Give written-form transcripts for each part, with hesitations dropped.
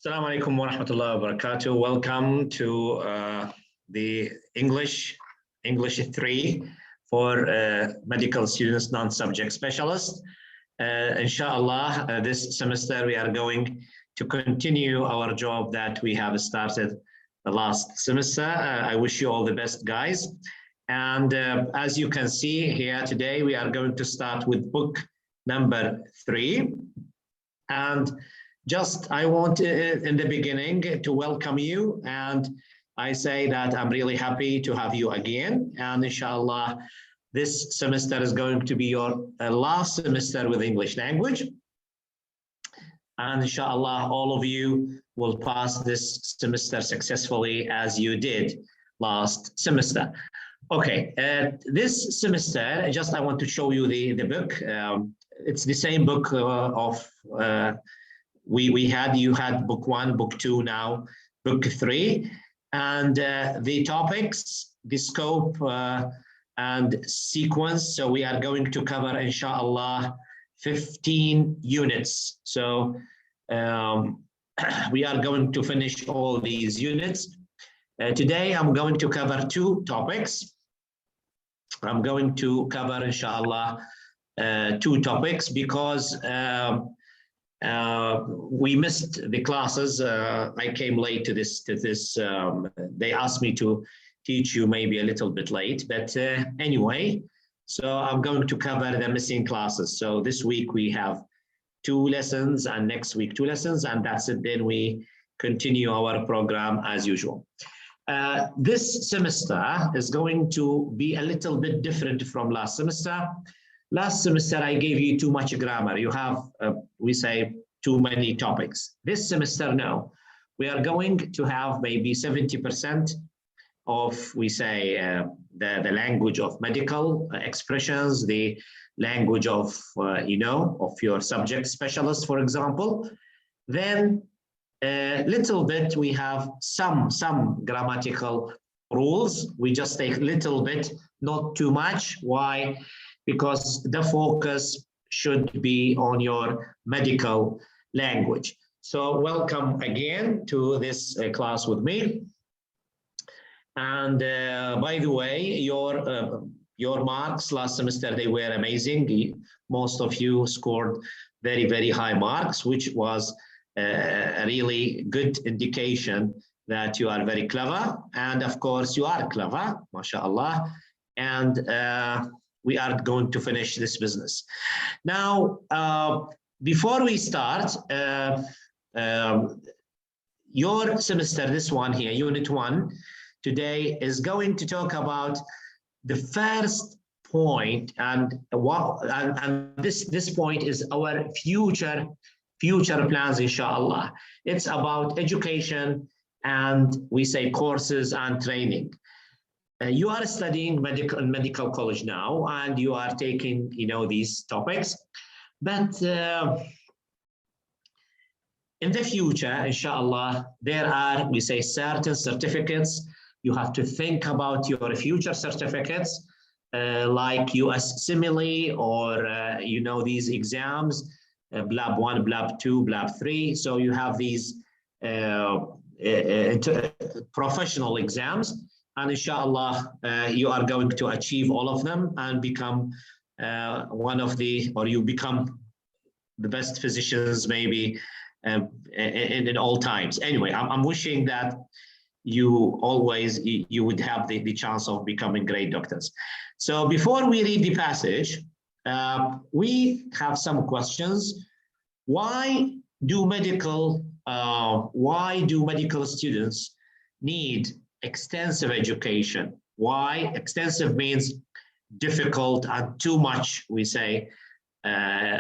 Assalamu alaikum wa rahmatullahi wa barakatuh. Welcome to the English 3 for medical students, non-subject specialists. Inshallah, this semester we are going to continue our job that we have started the last semester. I wish you all the best, guys. And as you can see here today, we are going to start with book number 3. And I want in the beginning to welcome you, and I say that I'm really happy to have you again. And inshallah, this semester is going to be your last semester with English language. And inshallah, all of you will pass this semester successfully as you did last semester. Okay, this semester, I want to show you the book. It's the same book you had book 1, book 2, now book 3, and the topics, the scope and sequence. So we are going to cover, inshallah, 15 units. So we are going to finish all these units. Today I'm going to cover 2 topics. I'm going to cover, inshallah, 2 topics because we missed the classes. I came late to this. They asked me to teach you maybe a little bit late, but anyway, so I'm going to cover the missing classes. So this week we have 2 lessons and next week 2 lessons, and that's it. Then we continue our program as usual. This semester is going to be a little bit different from last semester. Last semester, I gave you too much grammar. You have, we say, too many topics. This semester, no. We are going to have maybe 70% of, we say, the language of medical expressions, the language of, of your subject specialist, for example. Then a little bit, we have some grammatical rules. We just take a little bit, not too much. Why? Because the focus should be on your medical language. So welcome again to this class with me. And by the way, your marks last semester, they were amazing. Most of you scored very, very high marks, which was a really good indication that you are very clever. And of course, you are clever, mashallah. And we are going to finish this business. Now, before we start, your semester, this one here, Unit 1, today is going to talk about the first point, and this point is our future plans, inshallah. It's about education and we say courses and training. You are studying medical college now, and you are taking, these topics. But in the future, inshallah, there are, we say, certain certificates. You have to think about your future certificates, like US Simile or, these exams, BLAB 1, BLAB 2, BLAB 3. So you have these professional exams. And inshallah, you are going to achieve all of them and become you become the best physicians maybe in all times. Anyway, I'm wishing that you would have the chance of becoming great doctors. So before we read the passage, we have some questions. Why do medical students need extensive education? Why? Extensive means difficult and too much, we say,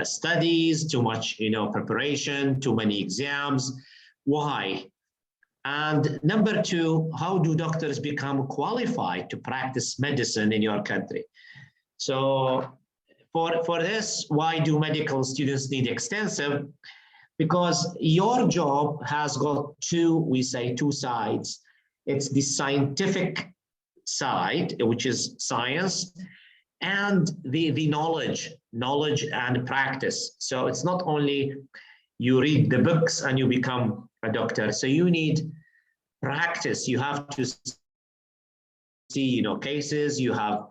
studies, too much, preparation, too many exams. Why? And number 2, how do doctors become qualified to practice medicine in your country? So for this, why do medical students need extensive? Because your job has got 2 sides. It's the scientific side, which is science, and the knowledge and practice. So it's not only you read the books and you become a doctor. So you need practice. You have to see, cases. You have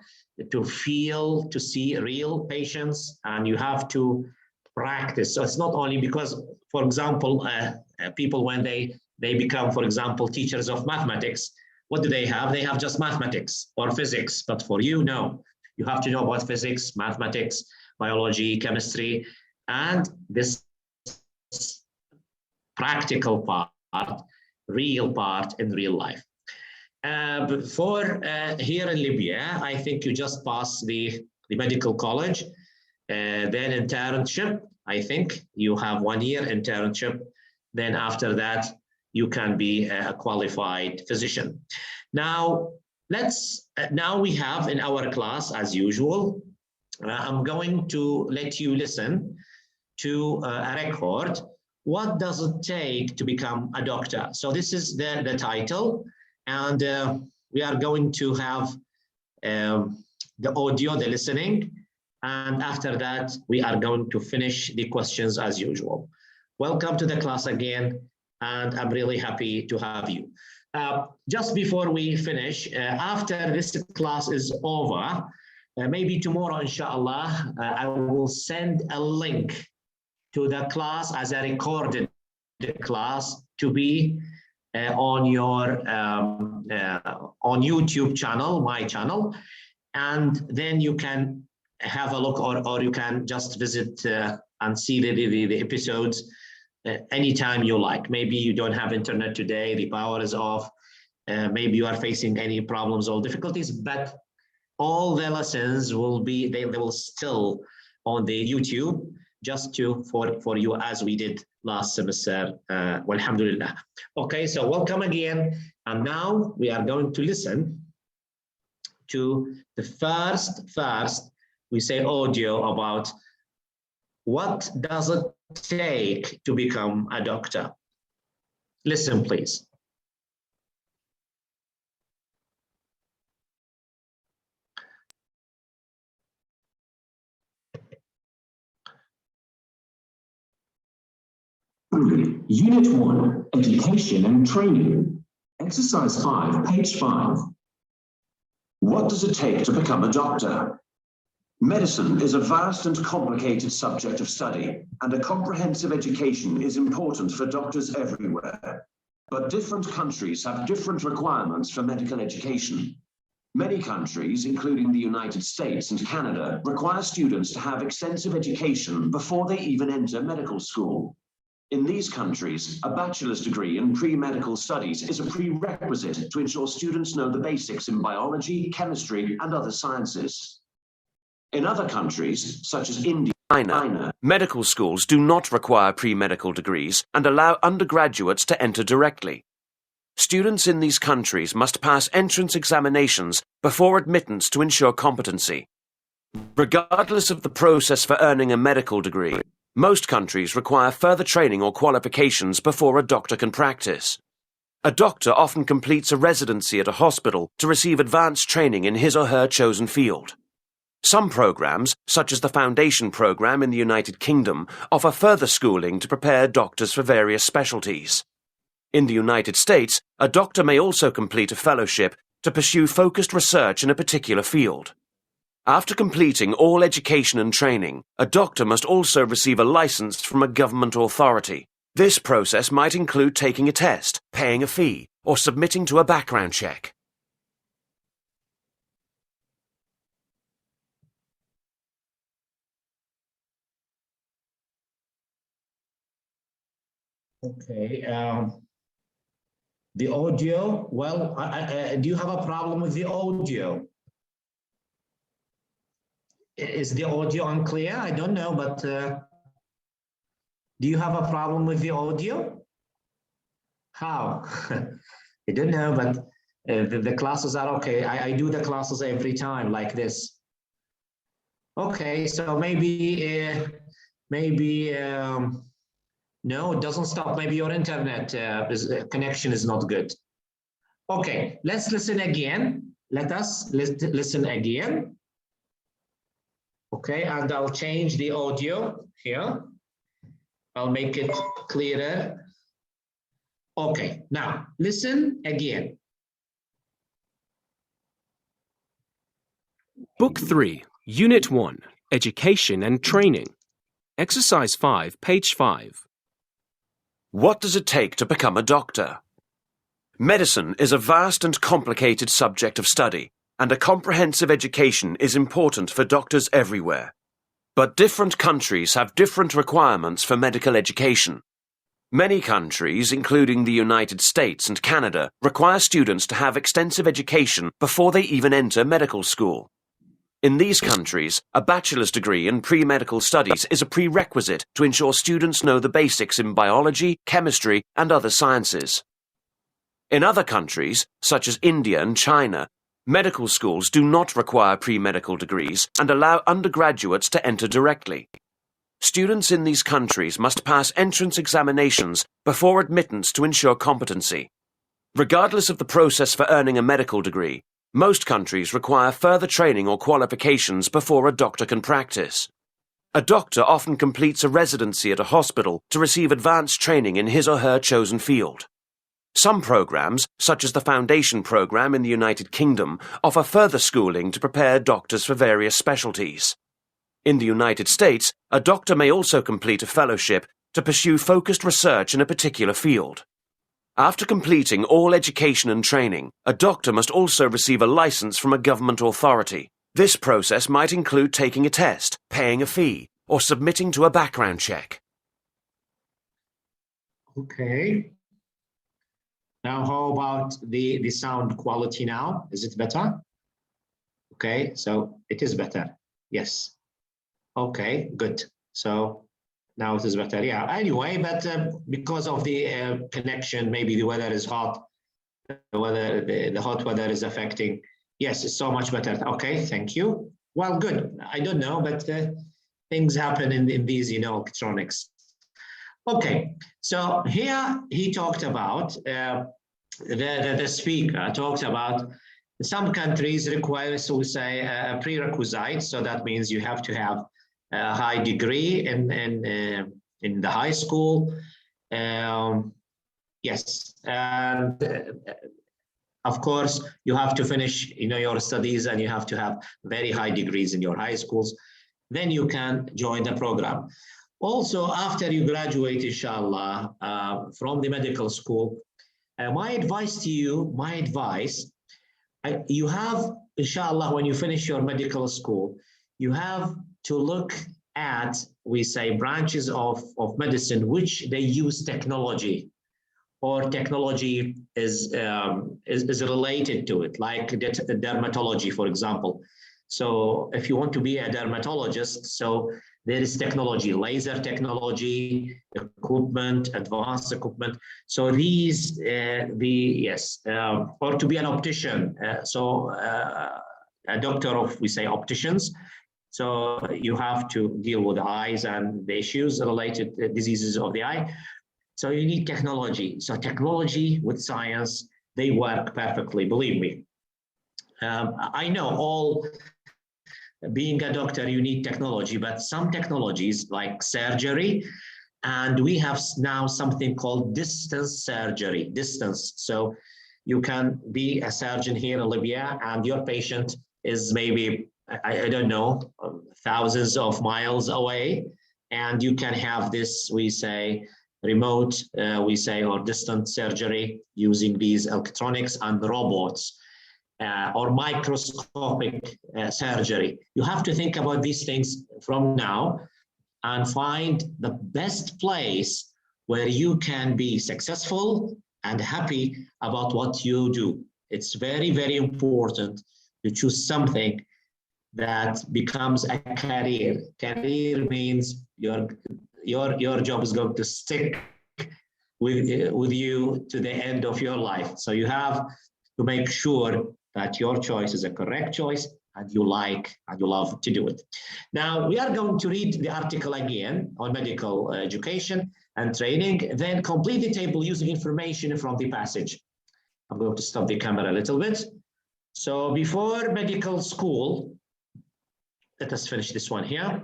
to feel, to see real patients, and you have to practice. So it's not only because, for example, people when they become, for example, teachers of mathematics, what do they have? They have just mathematics or physics. But for you, no. You have to know about physics, mathematics, biology, chemistry, and this practical part, real part in real life. Here in Libya, I think you just pass the medical college, then internship. I think you have 1 year internship. Then after that, you can be a qualified physician. Now, now we have in our class, as usual, I'm going to let you listen to a record. What does it take to become a doctor? So this is the title, and we are going to have the audio, the listening, and after that, we are going to finish the questions as usual. Welcome to the class again, and I'm really happy to have you. Just before we finish, after this class is over, maybe tomorrow, inshallah, I will send a link to the class as a recorded class to be on your on YouTube channel, my channel, and then you can have a look, or you can just visit and see the episodes anytime you like. Maybe you don't have internet today, the power is off, maybe you are facing any problems or difficulties, but all the lessons will be, they will still on the YouTube, just for you, as we did last semester. Alhamdulillah. Okay, so welcome again, and now we are going to listen to the first we say audio about what does it take to become a doctor. Listen, please. Unit 1, Education and Training. Exercise 5, page 5. What does it take to become a doctor? Medicine is a vast and complicated subject of study, and a comprehensive education is important for doctors everywhere. But different countries have different requirements for medical education. Many countries, including the United States and Canada, require students to have extensive education before they even enter medical school. In these countries, a bachelor's degree in pre-medical studies is a prerequisite to ensure students know the basics in biology, chemistry, and other sciences. In other countries, such as India, medical schools do not require pre-medical degrees and allow undergraduates to enter directly. Students in these countries must pass entrance examinations before admittance to ensure competency. Regardless of the process for earning a medical degree, most countries require further training or qualifications before a doctor can practice. A doctor often completes a residency at a hospital to receive advanced training in his or her chosen field. Some programs, such as the Foundation Program in the United Kingdom, offer further schooling to prepare doctors for various specialties. In the United States, a doctor may also complete a fellowship to pursue focused research in a particular field. After completing all education and training, a doctor must also receive a license from a government authority. This process might include taking a test, paying a fee, or submitting to a background check. Okay, the audio, well, do you have a problem with the audio? Is the audio unclear? I don't know, but do you have a problem with the audio? How? I don't know, but the classes are okay. I do the classes every time like this. Okay, so maybe no, it doesn't stop. Maybe your internet connection is not good. Okay, let's listen again. Let us listen again. Okay, and I'll change the audio here. I'll make it clearer. Okay, now listen again. Book 3, Unit 1, Education and Training. Exercise 5, page 5. What does it take to become a doctor? Medicine is a vast and complicated subject of study, and a comprehensive education is important for doctors everywhere. But different countries have different requirements for medical education. Many countries, including the United States and Canada, require students to have extensive education before they even enter medical school. In these countries, a bachelor's degree in pre-medical studies is a prerequisite to ensure students know the basics in biology, chemistry, and other sciences. In other countries, such as India and China, medical schools do not require pre-medical degrees and allow undergraduates to enter directly. Students in these countries must pass entrance examinations before admittance to ensure competency. Regardless of the process for earning a medical degree, most countries require further training or qualifications before a doctor can practice. A doctor often completes a residency at a hospital to receive advanced training in his or her chosen field. Some programs, such as the Foundation Program in the United Kingdom, offer further schooling to prepare doctors for various specialties. In the United States, a doctor may also complete a fellowship to pursue focused research in a particular field. After completing all education and training, a doctor must also receive a license from a government authority. This process might include taking a test, paying a fee, or submitting to a background check. Okay. Now, how about the sound quality now? Is it better? Okay, so it is better. Yes. Okay, good. So now it is better. Yeah, anyway, but because of the connection, maybe the weather is hot, the hot weather is affecting. Yes, it's so much better. Okay, thank you. Well, good. I don't know, but things happen in these, electronics. Okay, so here he talked about, the speaker talked about some countries require, so we say, a prerequisite. So that means you have to have a high degree in the high school. Yes, and of course, you have to finish, your studies, and you have to have very high degrees in your high schools. Then you can join the program. Also, after you graduate, inshallah, from the medical school, my advice to you, you have, inshallah, when you finish your medical school, you have to look at, we say, branches of medicine which they use technology, or technology is related to it, like dermatology, for example. So if you want to be a dermatologist, so there is technology, laser technology, equipment, advanced equipment. So these, or to be an optician, a doctor of, we say, opticians. So you have to deal with the eyes and the issues related to diseases of the eye. So you need technology. So technology with science, they work perfectly, believe me. I know being a doctor, you need technology, but some technologies like surgery, and we have now something called distance surgery, So you can be a surgeon here in Libya, and your patient is maybe, I don't know, thousands of miles away, and you can have this, we say, remote, or distant surgery using these electronics and robots. Or microscopic surgery. You have to think about these things from now and find the best place where you can be successful and happy about what you do. It's very, very important to choose something that becomes a career. Career means your job is going to stick with you to the end of your life. So you have to make sure that your choice is a correct choice, and you like and you love to do it. Now, we are going to read the article again on medical education and training, then complete the table using information from the passage. I'm going to stop the camera a little bit. So before medical school, let us finish this one here.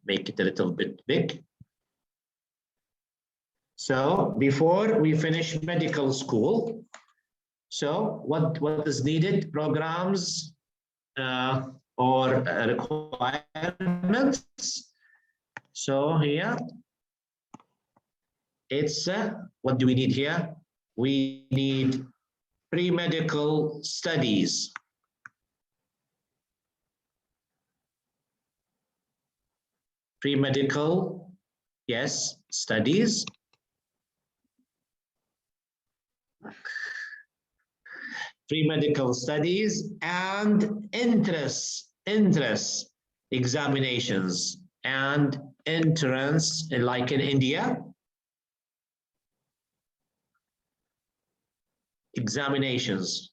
Make it a little bit big. So before we finish medical school, so what is needed? Programs or requirements. So here, it's what do we need here? We need pre-medical studies. Pre-medical, yes, studies. Pre-medical studies and entrance examinations and entrance, like in India, examinations.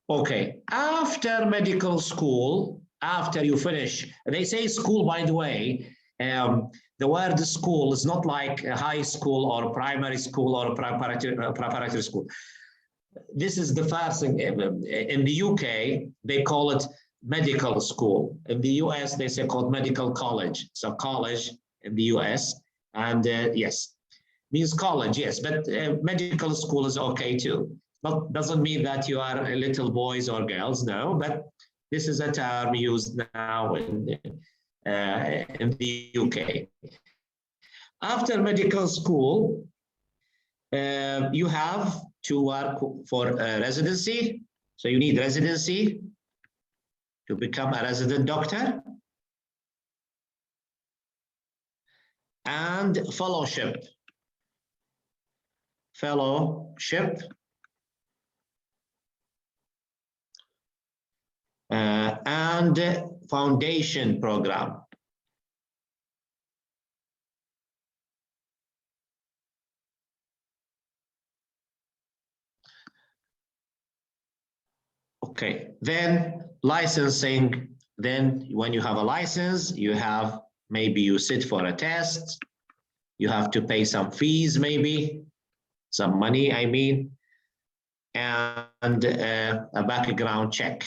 Okay, after medical school, after you finish, they say school, by the way, the word school is not like a high school or primary school or preparatory school. This is the first thing. In the UK, they call it medical school. In the US, they say called medical college. So college in the US, and yes, means college, yes, but medical school is okay too. But doesn't mean that you are little boys or girls, no, but this is a term used now in the UK. After medical school, you have to work for a residency. So you need residency to become a resident doctor, and fellowship. And foundation program. Okay, then licensing. Then when you have a license, you have, maybe you sit for a test, you have to pay some fees, maybe some money, I mean, and a background check.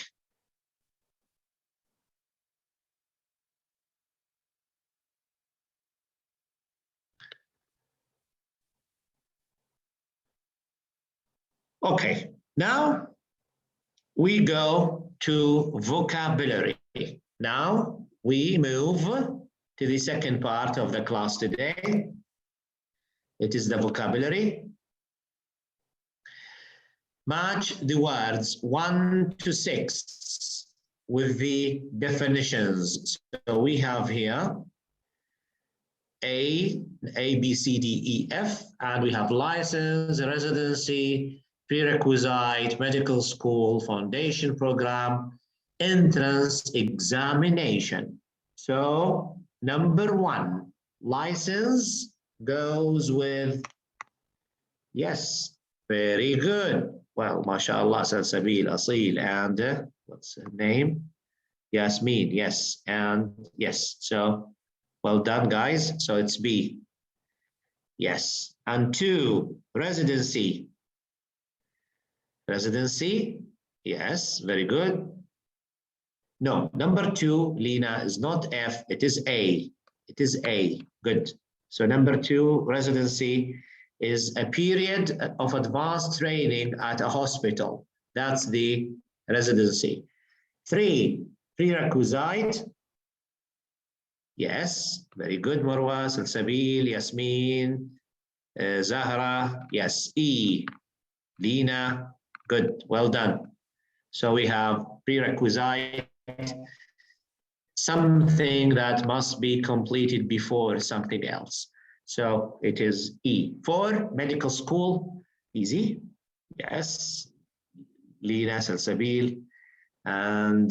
Okay, now we go to vocabulary. Now we move to the second part of the class today. It is the vocabulary. Match the words 1 to 6 with the definitions. So we have here A, B, C, D, E, F, and we have license, residency, prerequisite, medical school, foundation program, entrance examination. So number 1, license goes with, yes, very good. Well, mashallah, Salsabil, Asil, and what's her name? Yasmin, yes, and yes. So well done, guys. So it's B. Yes. And 2, residency. Residency, yes, very good. No, number 2, Lena, is not F, it is A. It is A, good. So number 2, residency, is a period of advanced training at a hospital. That's the residency. 3, prerequisite. Yes, very good, Marwa, Salsabil, Yasmin, Zahra. Yes, E, Lena, good, well done. So we have prerequisite, something that must be completed before something else. So it is E. 4, medical school, easy. Yes, Lena, Salsabil, and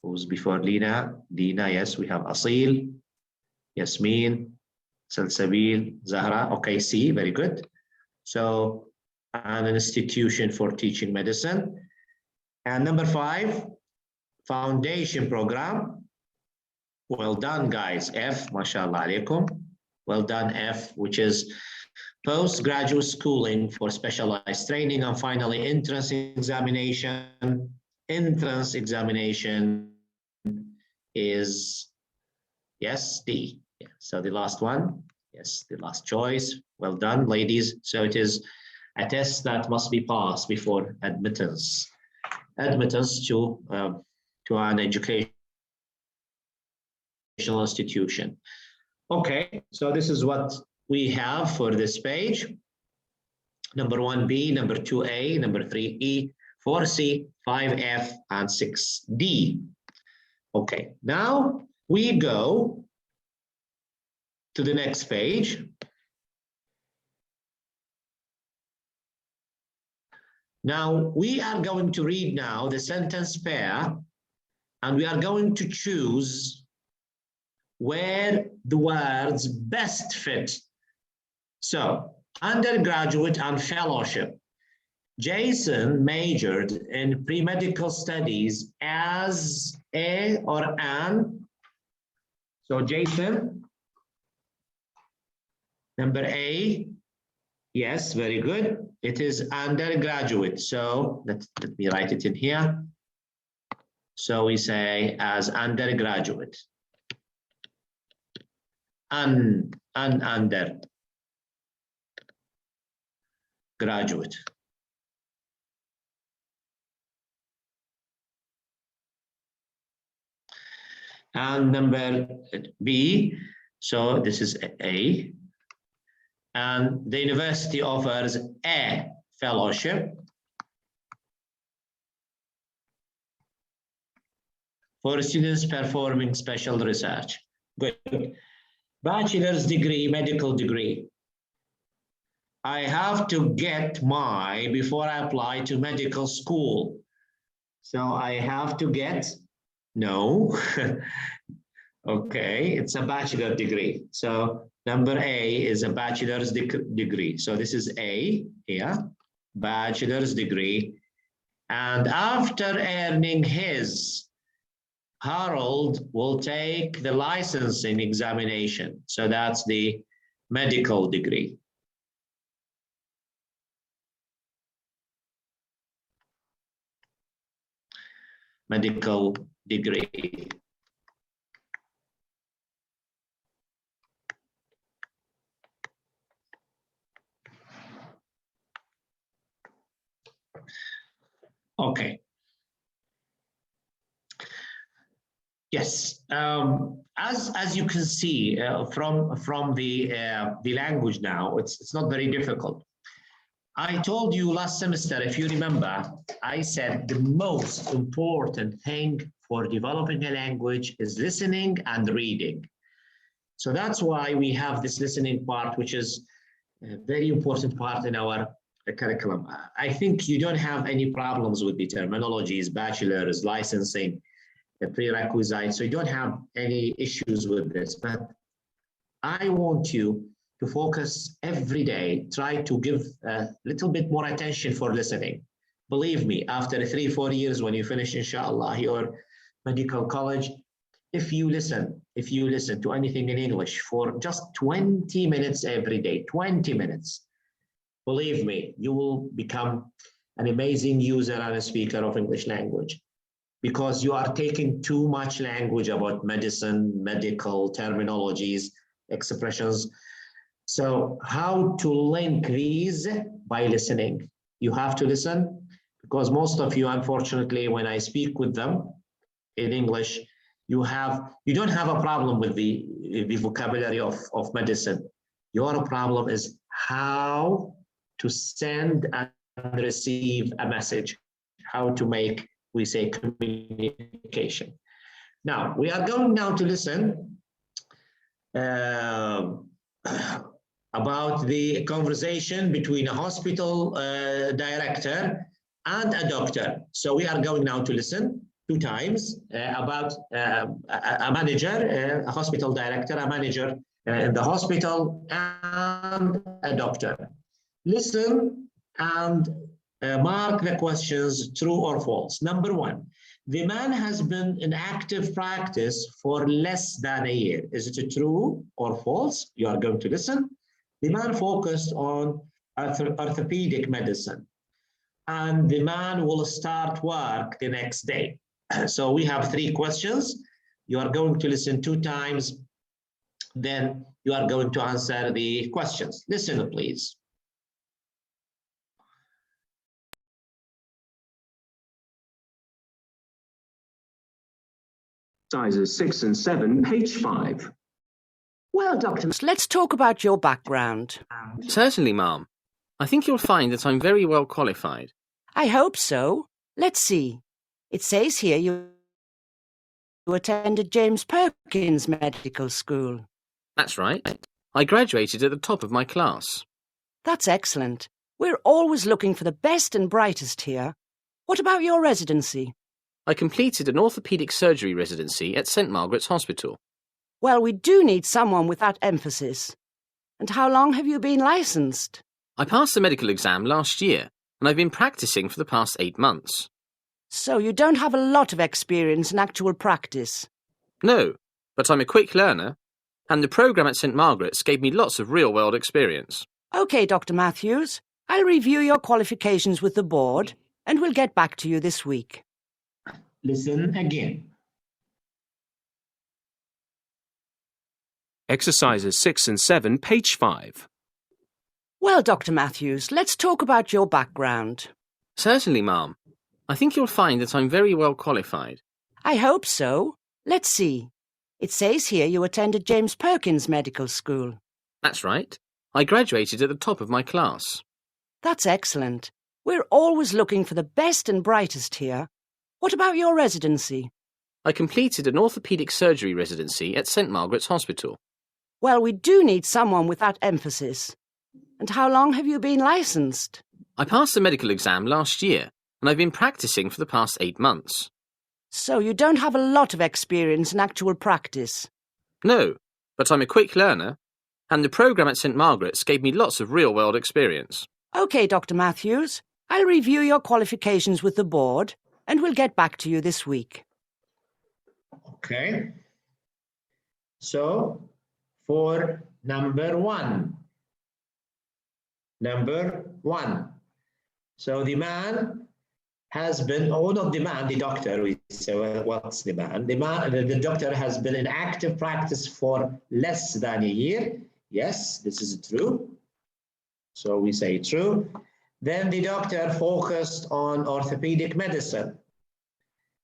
who's before Lena? Lena, yes, we have Asil, Yasmin, Salsabil, Zahra. Okay, C, very good. So an institution for teaching medicine. And number 5, foundation program. Well done, guys. F, mashallah alaikum. Well done, F, which is postgraduate schooling for specialized training, and finally entrance examination. entrance examination is, yes, D. Yeah. So the last one, yes, the last choice. Well done, ladies. So it is a test that must be passed before admittance. Admittance to an educational institution. Okay, so this is what we have for this page. Number 1B, number 2A, number 3E, 4C, 5F, and 6D. Okay, now we go to the next page. Now we are going to read now the sentence pair, and we are going to choose where the words best fit. So, undergraduate and fellowship. Jason majored in pre-medical studies as a or an. So Jason, number A, yes, very good. It is undergraduate. So let me write it in here. So we say as undergraduate. Under. Graduate. And number B, so this is A, and the university offers a fellowship for students performing special research. Good. Bachelor's degree, medical degree. I have to get my before I apply to medical school. So I have to get, no. Okay, it's a bachelor degree. So number A is a bachelor's degree. So this is A here, bachelor's degree. And after earning his, Harold will take the licensing examination. So that's the medical degree. Medical degree. Okay. Yes, as you can see from the language now, it's not very difficult. I told you last semester, if you remember, I said the most important thing for developing a language is listening and reading. So that's why we have this listening part, which is a very important part in our curriculum. I think you don't have any problems with the terminologies, bachelor's, licensing, the prerequisites, so you don't have any issues with this. But I want you to focus every day, try to give a little bit more attention for listening. Believe me, after 3-4 years, when you finish, inshallah, your medical college, if you listen to anything in English for just 20 minutes every day, 20 minutes, believe me, you will become an amazing user and a speaker of English language, because you are taking too much language about medicine, medical terminologies, expressions. So how to link these? By listening. You have to listen, because most of you, unfortunately, when I speak with them in English, you don't have a problem with the vocabulary of medicine. Your problem is how to send and receive a message, how to make, we say, communication. Now, we are going now to listen about the conversation between a hospital director and a doctor. So we are going now to listen 2 times about a manager, a hospital director, a manager in the hospital, and a doctor. Listen and mark the questions true or false. Number 1, the man has been in active practice for less than a year. Is it a true or false? You are going to listen. The man focused on orthopedic medicine. and the man will start work the next day. So we have 3 questions. You are going to listen 2 times, then you are going to answer the questions. Listen, please. Sizes 6 and 7, page 5. Well, Dr. Let's talk about your background. Certainly, ma'am. I think you'll find that I'm very well qualified. I hope so. Let's see. It says here you attended James Perkins Medical School. That's right. I graduated at the top of my class. That's excellent. We're always looking for the best and brightest here. What about your residency? I completed an orthopaedic surgery residency at St Margaret's Hospital. Well, we do need someone with that emphasis. And how long have you been licensed? I passed the medical exam last year, and I've been practicing for the past 8 months. So you don't have a lot of experience in actual practice? No, but I'm a quick learner, and the programme at St Margaret's gave me lots of real-world experience. OK, Dr. Matthews. I'll review your qualifications with the board, and we'll get back to you this week. Listen again. Exercises 6 and 7, page 5. Well, Dr. Matthews, let's talk about your background. Certainly, ma'am. I think you'll find that I'm very well qualified. I hope so. Let's see. It says here you attended James Perkins Medical School. That's right. I graduated at the top of my class. That's excellent. We're always looking for the best and brightest here. What about your residency? I completed an orthopaedic surgery residency at St Margaret's Hospital. Well, we do need someone with that emphasis. And how long have you been licensed? I passed the medical exam last year, and I've been practicing for the past 8 months. So you don't have a lot of experience in actual practice? No, but I'm a quick learner, and the programme at St Margaret's gave me lots of real-world experience. OK, Dr. Matthews. I'll review your qualifications with the board, and we'll get back to you this week. Okay. So, for number 1. Number 1. So the man has been, oh, not the man, the doctor. We say, well, what's the man? The doctor has been in active practice for less than a year. Yes, this is true. So we say true. Then the doctor focused on orthopedic medicine.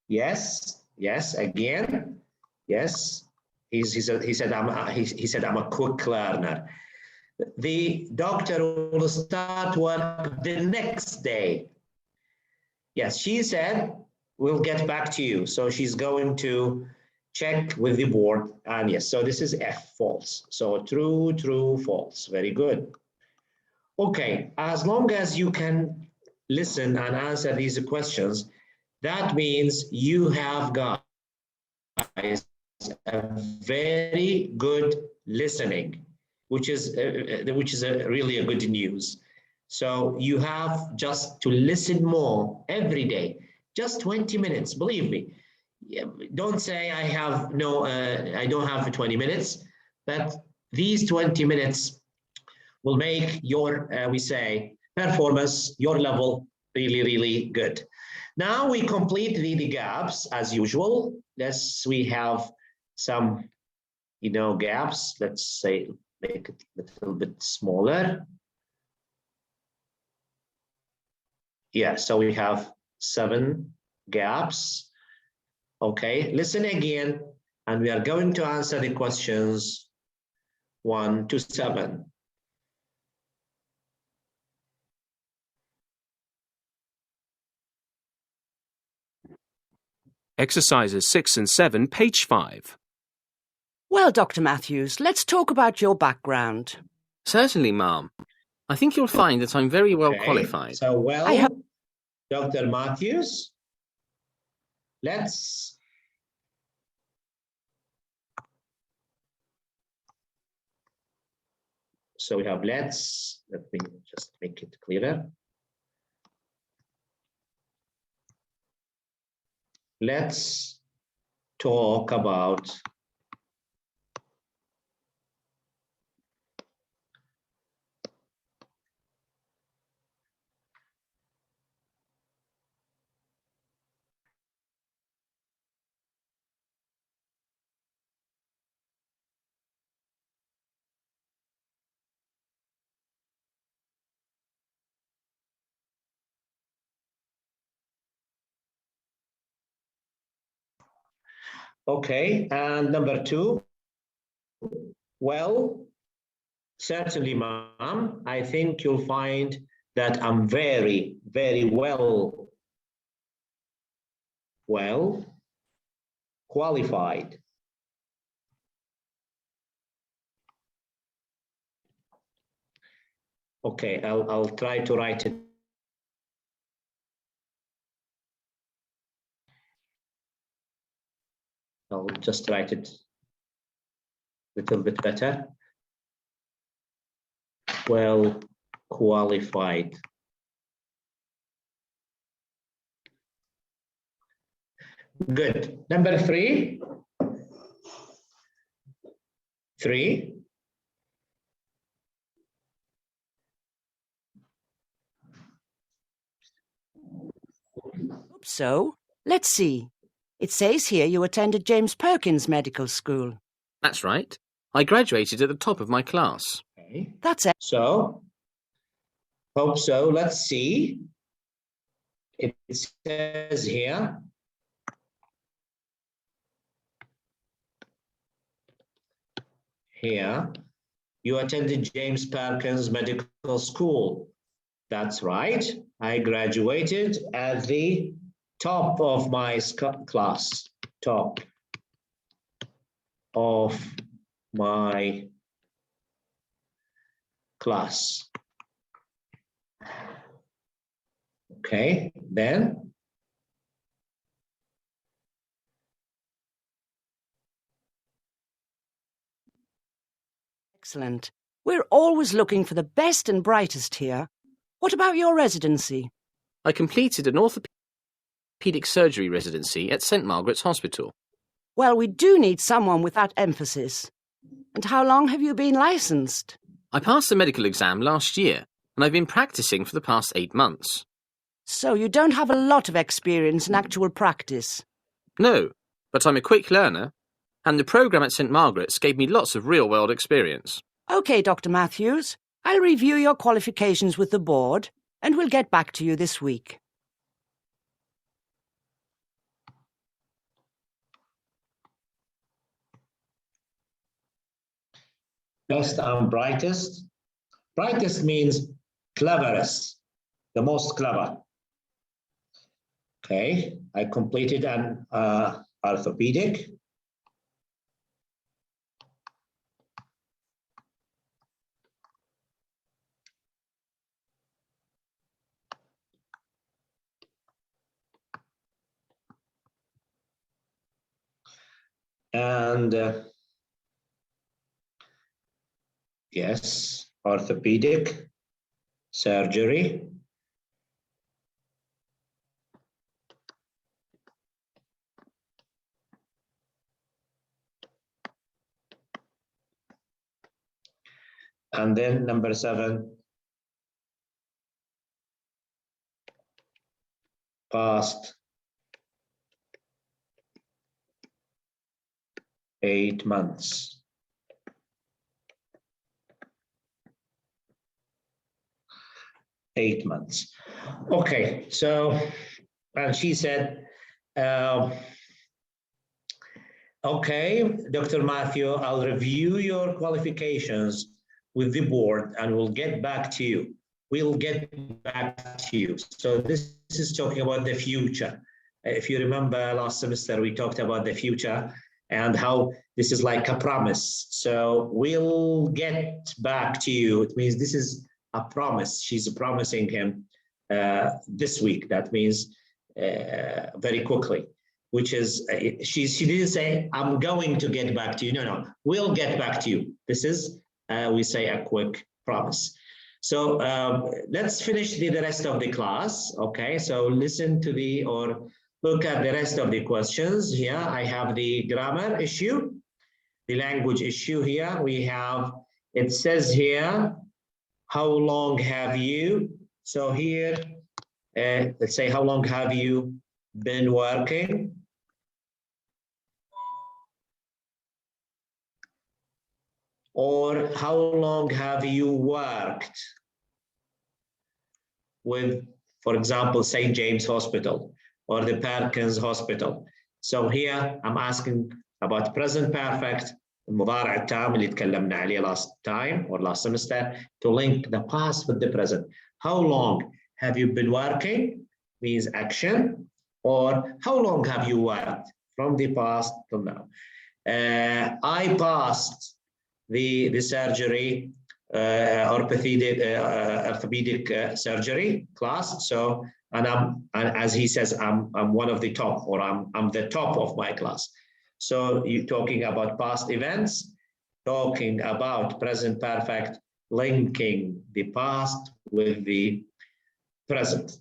Yes, yes, again, yes. He said I'm a quick learner. The doctor will start work the next day. Yes, she said, we'll get back to you. So she's going to check with the board. And yes, so this is F, false. So true, true, false. Very good. Okay, as long as you can listen and answer these questions, that means you have got a very good listening, which is really a good news. So you have just to listen more every day, just 20 minutes, believe me. Don't say I don't have 20 minutes, but these 20 minutes will make your, performance, your level really, really good. Now we complete the gaps as usual. We have some, gaps. Let's say, make it a little bit smaller. Yeah, so we have 7 gaps. Okay, listen again, and we are going to answer the questions 1 to 7. Exercises 6 and 7, page 5. Well, Dr. Matthews, let's talk about your background. Certainly, ma'am. I think you'll find that I'm very well qualified. So, Dr. Matthews, so we have let me just make it clearer. Let's talk about Okay, and number 2, well, certainly, ma'am, I think you'll find that I'm very, very well qualified. Okay, I'll try to write it. I'll just write it a little bit better. Well qualified. Good. Number 3. 3. So, let's see. It says here you attended James Perkins Medical School. That's right. I graduated at the top of my class. Okay. That's it. So, hope so. Let's see. It says here. Here, you attended James Perkins Medical School. That's right. I graduated at the top of my class. Top of my class. Okay, then. Excellent. We're always looking for the best and brightest here. What about your residency? I completed an orthopaedic surgery residency at St. Margaret's Hospital. Well, we do need someone with that emphasis. And how long have you been licensed? I passed the medical exam last year, and I've been practicing for the past 8 months. So you don't have a lot of experience in actual practice? No, but I'm a quick learner, and the programme at St. Margaret's gave me lots of real-world experience. OK, Dr. Matthews. I'll review your qualifications with the board, and we'll get back to you this week. Best and brightest. Brightest means cleverest, the most clever. Okay, I completed an orthopedic. And yes, orthopedic surgery. And then number 7, past 8 months. Okay, so, and she said, okay, Dr. Matthew, I'll review your qualifications with the board and we'll get back to you. We'll get back to you. So this is talking about the future. If you remember last semester, we talked about the future and how this is like a promise. So we'll get back to you. It means this is a promise. She's promising him this week. That means very quickly, which is, she didn't say, I'm going to get back to you. No, we'll get back to you. This is, we say, a quick promise. So let's finish the rest of the class. Okay, so listen to or look at the rest of the questions. Here I have the grammar issue, the language issue here. We have, it says here, how long have you? So here, let's say, how long have you been working? Or how long have you worked with, for example, St. James Hospital or the Perkins Hospital? So here I'm asking about present perfect, المضارع التام اللي تكلمنا عليه last time or last semester, to link the past with the present. How long have you been working means action, or how long have you worked from the past till now? I passed the surgery, orthopedic surgery class. So, and as he says, I'm one of the top, or I'm the top of my class. So you're talking about past events, talking about present perfect, linking the past with the present.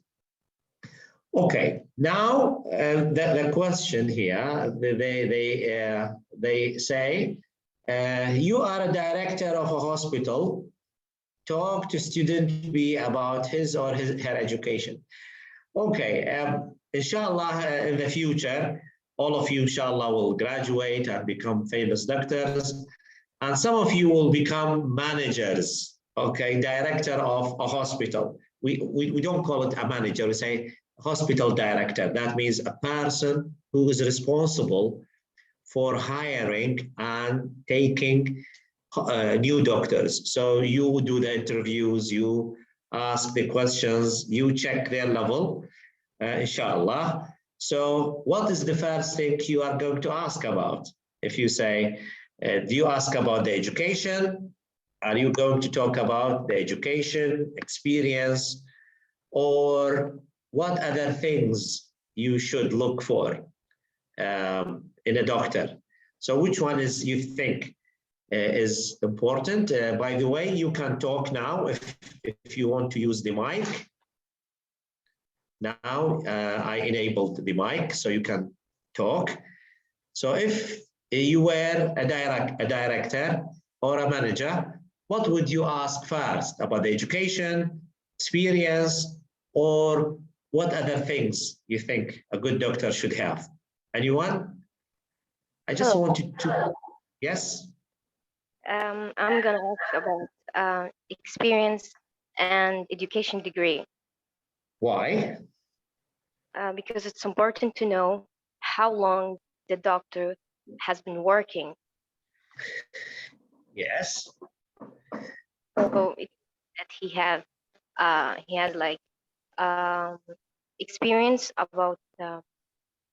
Okay, now the question here, they say, you are a director of a hospital. Talk to student B about his or her education. Okay, inshallah, in the future, all of you, inshallah, will graduate and become famous doctors. And some of you will become managers, okay, director of a hospital. We don't call it a manager, we say hospital director. That means a person who is responsible for hiring and taking new doctors. So you do the interviews, you ask the questions, you check their level, inshallah. So what is the first thing you are going to ask about? If you say, do you ask about the education? Are you going to talk about the education, experience, or what other things you should look for in a doctor? So which one is you think is important? By the way, you can talk now if you want to use the mic. Now I enabled the mic so you can talk. So if you were a director or a manager, what would you ask first about the education, experience, or what other things you think a good doctor should have? Anyone? I just wanted to, yes? I'm gonna ask about experience and education degree. Why? Because it's important to know how long the doctor has been working. Yes. So that he has like experience about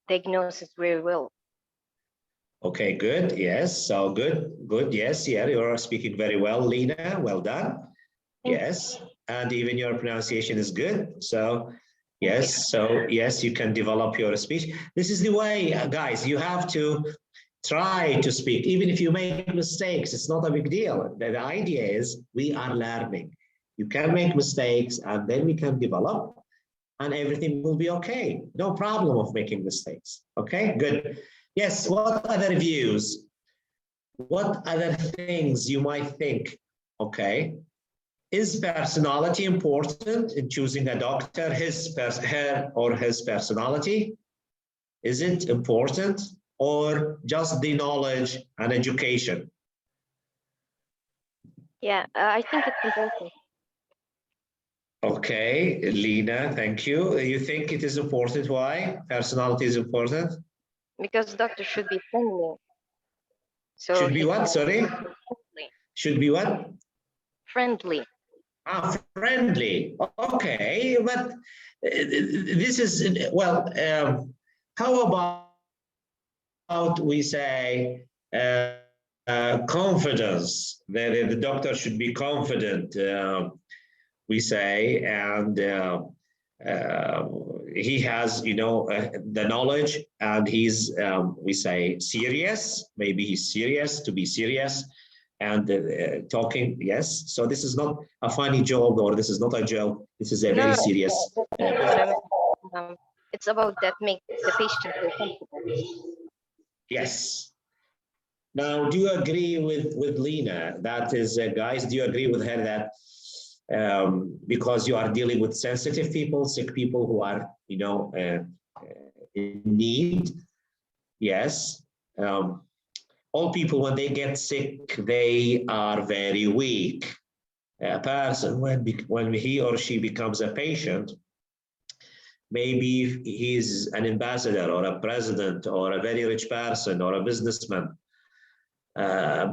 diagnosis very well. Okay, good. Yes, so good. Yes, yeah, you are speaking very well, Lena. Well done. Yes, and even your pronunciation is good. So yes, you can develop your speech. This is the way, guys, you have to try to speak. Even if you make mistakes, it's not a big deal. The idea is we are learning. You can make mistakes and then we can develop and everything will be okay. No problem of making mistakes. Okay, good. Yes, what other views? What other things you might think? Okay. Is personality important in choosing a doctor? Her or his personality? Is it important, or just the knowledge and education? Yeah, I think it's important. Okay, Lena, thank you. You think it is important? Why? Personality is important? Because doctor should be friendly. So should be what? Sorry? Friendly. Should be what? Friendly. Ah, friendly. Okay, but this is, well, how about we say confidence? The doctor should be confident, we say, and he has, the knowledge, and he's, we say, serious. Maybe he's serious, to be serious. And talking, yes. So this is not a funny joke, or this is not a joke. This is a very serious. It's about that make the patient feel comfortable. Yes. Now, do you agree with Lena? That is, guys, do you agree with her that because you are dealing with sensitive people, sick people who are, in need? Yes. All people, when they get sick, they are very weak. A person, when he or she becomes a patient, maybe he's an ambassador or a president or a very rich person or a businessman,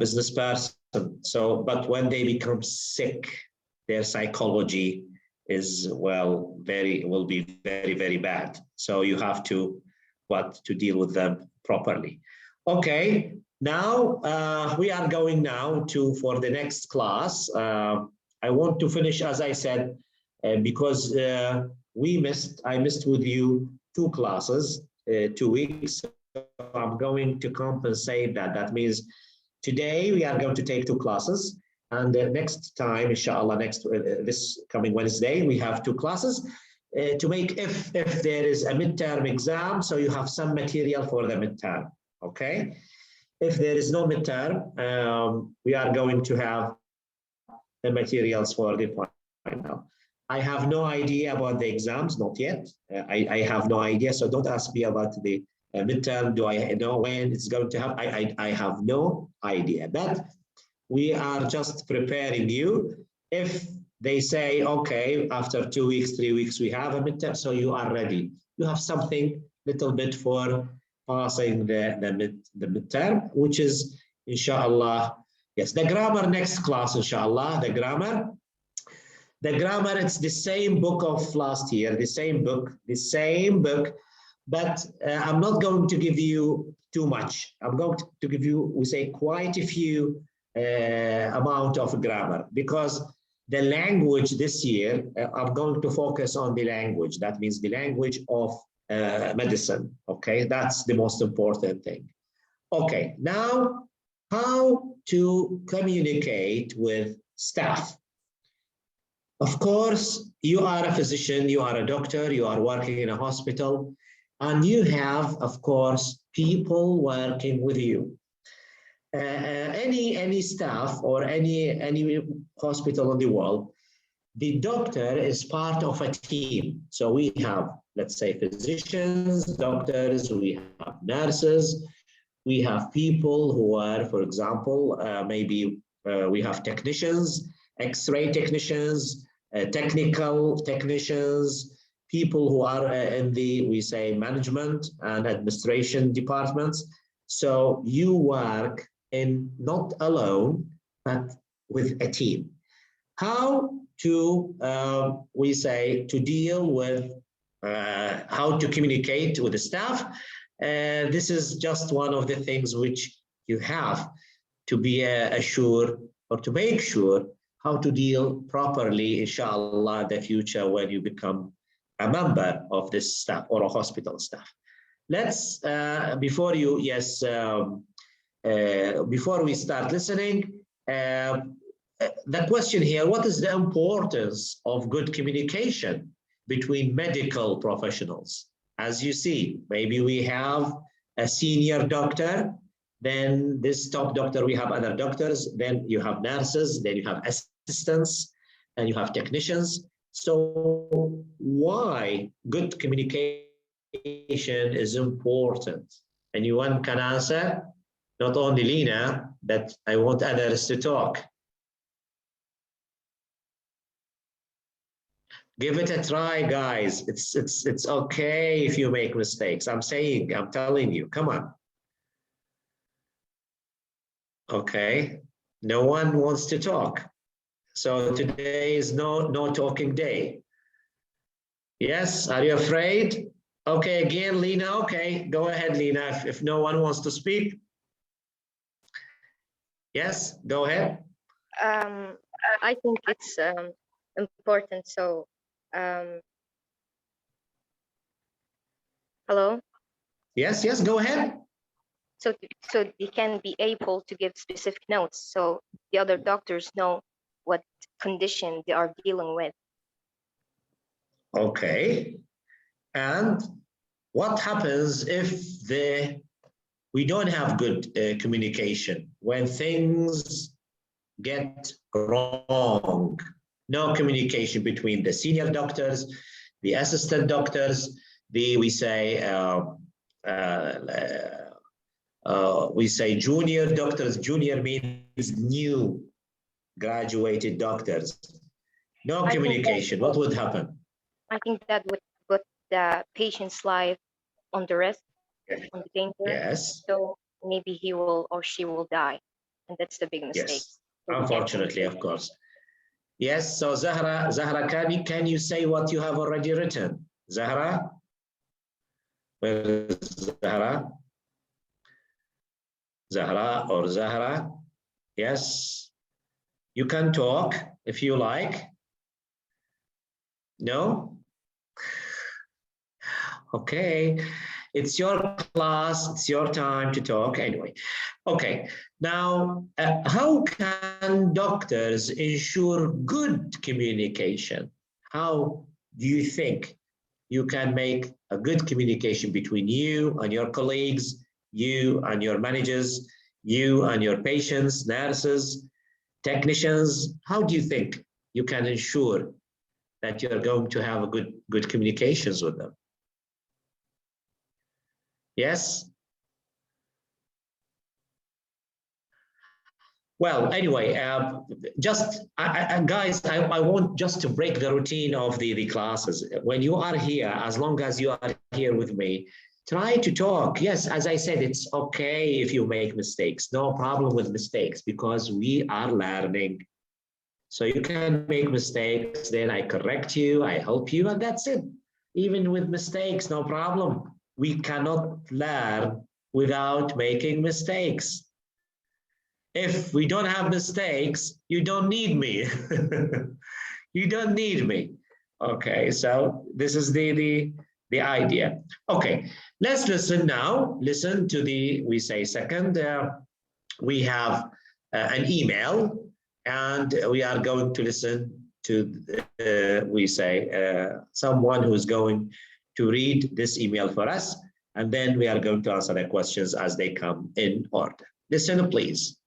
business person. So, but when they become sick, their psychology is, well, will be very, very bad. So you have to deal with them properly. Okay, now we are going now for the next class. I want to finish, as I said, because I missed with you 2 classes, 2 weeks. So I'm going to compensate that. That means today we are going to take 2 classes, and next time, inshallah, this coming Wednesday, we have 2 classes to make if there is a midterm exam, so you have some material for the midterm. Okay. If there is no midterm, we are going to have the materials for the final. I have no idea about the exams, not yet. I have no idea, so don't ask me about the midterm. Do I know when it's going to happen? I have no idea, but we are just preparing you. If they say, okay, after 2 weeks, 3 weeks, we have a midterm, so you are ready. You have something little bit for passing the midterm, which is, inshallah, yes, the grammar next class, inshallah, the grammar, it's the same book of last year, the same book, but I'm not going to give you too much. I'm going to give you, we say, quite a few amount of grammar, because the language this year, I'm going to focus on the language. That means the language of medicine, okay? That's the most important thing. Okay, now how to communicate with staff. Of course, you are a physician, you are a doctor, you are working in a hospital, and you have, of course, people working with you. Any staff or any hospital in the world, the doctor is part of a team. So we have, let's say, physicians, doctors, we have nurses, we have people who are, for example, maybe we have technicians, X-ray technicians, technical technicians, people who are in the, we say, management and administration departments. So you work in not alone, but with a team. How to, we say, to deal with, how to communicate with the staff. This is just one of the things which you have to be assured or to make sure how to deal properly, inshallah, in the future when you become a member of this staff or a hospital staff. Let's, before you, yes, before we start listening, the question here, what is the importance of good communication between medical professionals? As you see, maybe we have a senior doctor, then this top doctor, we have other doctors, then you have nurses, then you have assistants, and you have technicians. So why good communication is important? Anyone can answer? Not only Lina, but I want others to talk. Give it a try, guys. It's okay if you make mistakes. I'm telling you, come on. Okay, no one wants to talk. So today is no talking day. Yes, are you afraid? Okay, again, Lina, okay, go ahead, Lina, if no one wants to speak. Yes, go ahead. I think it's important. So, hello? Yes, go ahead. So they can be able to give specific notes, so the other doctors know what condition they are dealing with. Okay. And what happens if we don't have good communication? When things get wrong, no communication between the senior doctors, the assistant doctors, we say junior doctors. Junior means new graduated doctors. No communication. What would happen? I think that would put the patient's life on the risk, on the danger. Yes. So maybe he will or she will die. And that's the big mistake. Yes, unfortunately, of course. Yes, so Zahra, can you say what you have already written? Zahra? Where is Zahra? Zahra or Zahra? Yes. You can talk if you like. No? Okay. It's your class, it's your time to talk anyway. Okay, now how can doctors ensure good communication? How do you think you can make a good communication between you and your colleagues, you and your managers, you and your patients, nurses, technicians? How do you think you can ensure that you're going to have a good communications with them? Yes? Well, anyway, guys, I want just to break the routine of the classes. When you are here, as long as you are here with me, try to talk. Yes, as I said, it's okay if you make mistakes. No problem with mistakes because we are learning. So you can make mistakes, then I correct you, I help you, and that's it. Even with mistakes, no problem. We cannot learn without making mistakes. If we don't have mistakes, you don't need me. You don't need me. Okay, so this is the idea. Okay, let's listen now. Listen to we say second, we have an email, and we are going to listen to, we say, someone who's going to read this email for us, and then we are going to answer the questions as they come in order. Listen, please.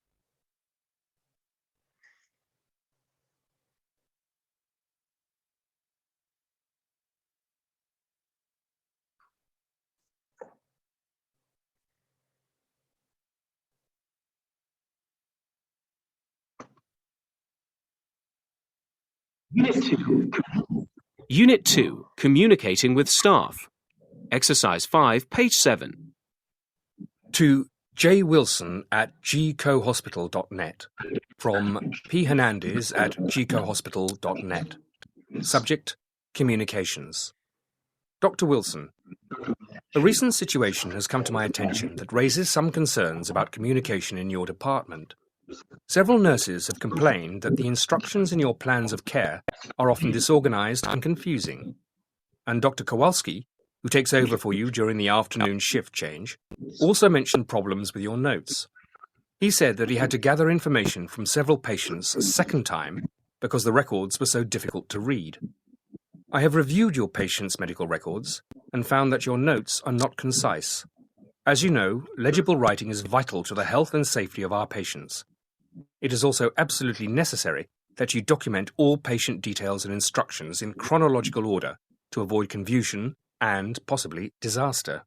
Unit 2, Communicating with Staff. Exercise 5, page 7. To J. Wilson at gcohospital.net from P. Hernandez at gcohospital.net. Subject, Communications. Dr. Wilson, a recent situation has come to my attention that raises some concerns about communication in your department. Several nurses have complained that the instructions in your plans of care are often disorganized and confusing. And Dr. Kowalski, who takes over for you during the afternoon shift change, also mentioned problems with your notes. He said that he had to gather information from several patients a second time because the records were so difficult to read. I have reviewed your patients' medical records and found that your notes are not concise. As you know, legible writing is vital to the health and safety of our patients. It is also absolutely necessary that you document all patient details and instructions in chronological order to avoid confusion and, possibly, disaster.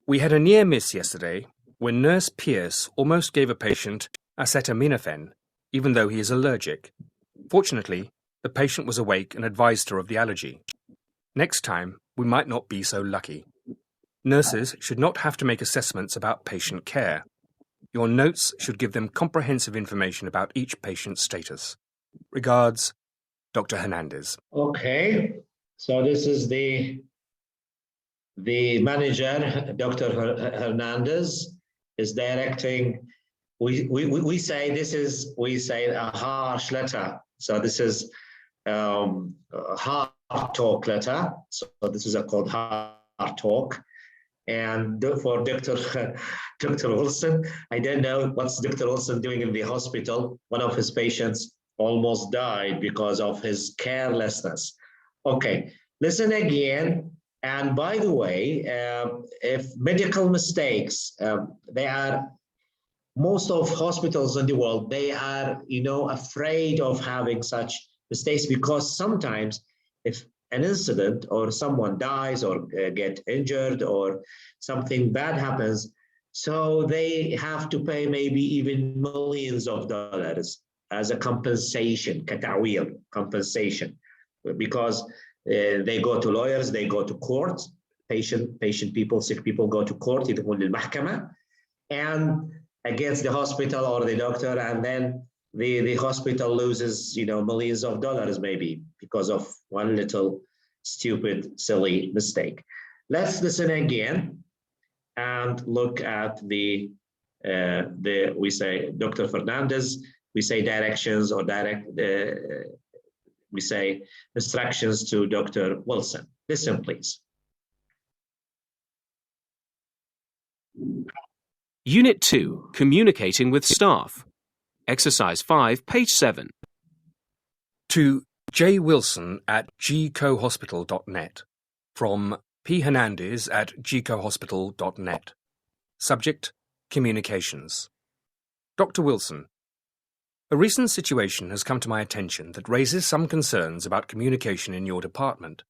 We had a near miss yesterday when Nurse Pierce almost gave a patient acetaminophen, even though he is allergic. Fortunately, the patient was awake and advised her of the allergy. Next time, we might not be so lucky. Nurses should not have to make assessments about patient care. Your notes should give them comprehensive information about each patient's status. Regards, Dr. Hernandez. Okay, so this is the manager, Dr. Hernandez, is directing. We say this is, we say a harsh letter. So this is a hard talk letter. So this is called hard talk. And for Dr. Wilson, I don't know what's Dr. Wilson doing in the hospital. One of his patients almost died because of his carelessness. Okay, listen again. And by the way, if medical mistakes, they are, most of hospitals in the world, they are, afraid of having such mistakes because sometimes if an incident or someone dies or get injured or something bad happens, so they have to pay maybe even millions of dollars as a compensation, compensation, because They go to lawyers, they go to court. Patient people, sick people go to court, يدخلون للمحكمة, and against the hospital or the doctor, and then the hospital loses, millions of dollars maybe because of one little stupid, silly mistake. Let's listen again and look at we say Dr. Fernandez, we say directions or we say instructions to Dr. Wilson. Listen, please. Unit 2, Communicating with Staff. Exercise 5, page 7. To J. Wilson at gcohospital.net from P. Hernandez at gcohospital.net. Subject, Communications. Dr. Wilson, a recent situation has come to my attention that raises some concerns about communication in your department.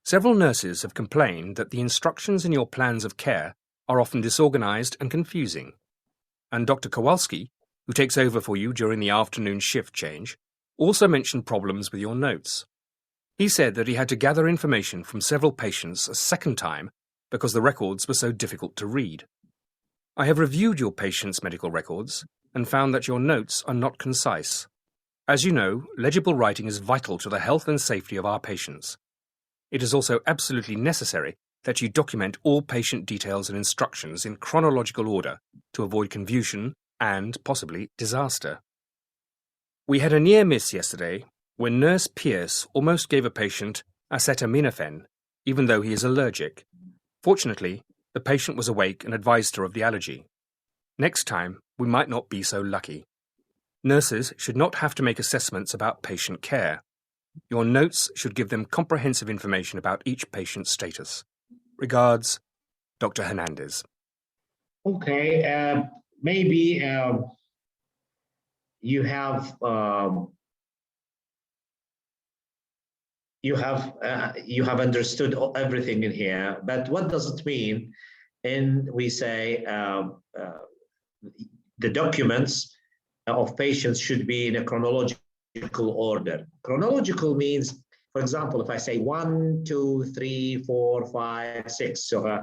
Several nurses have complained that the instructions in your plans of care are often disorganized and confusing. And Dr. Kowalski, who takes over for you during the afternoon shift change, also mentioned problems with your notes. He said that he had to gather information from several patients a second time because the records were so difficult to read. I have reviewed your patients' medical records and found that your notes are not concise. As you know, legible writing is vital to the health and safety of our patients. It is also absolutely necessary that you document all patient details and instructions in chronological order to avoid confusion and, possibly, disaster. We had a near miss yesterday when Nurse Pierce almost gave a patient acetaminophen, even though he is allergic. Fortunately, the patient was awake and advised her of the allergy. Next time, we might not be so lucky. Nurses should not have to make assessments about patient care. Your notes should give them comprehensive information about each patient's status. Regards, Dr. Hernandez. Okay, maybe you have understood everything in here, but what does it mean? And we say the documents of patients should be in a chronological order. Chronological means, for example, if I say 1, 2, 3, 4, 5, 6, so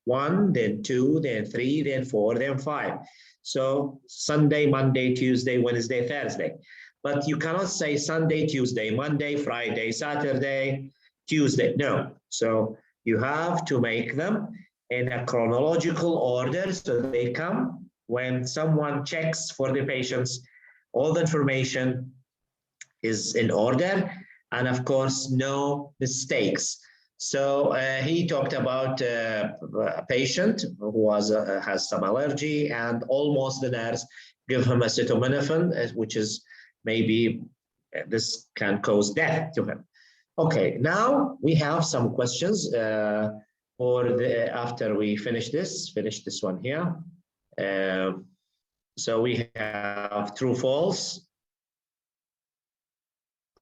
1, then 2, then 3, then 4, then 5. So Sunday, Monday, Tuesday, Wednesday, Thursday. But you cannot say Sunday, Tuesday, Monday, Friday, Saturday, Tuesday. No. So you have to make them in a chronological order so they come when someone checks for the patients, all the information is in order, and of course, no mistakes. So he talked about a patient who has some allergy, and almost the nurse give him acetaminophen, which is maybe this can cause death to him. Okay, now we have some questions after we finish this one here. So we have true, false.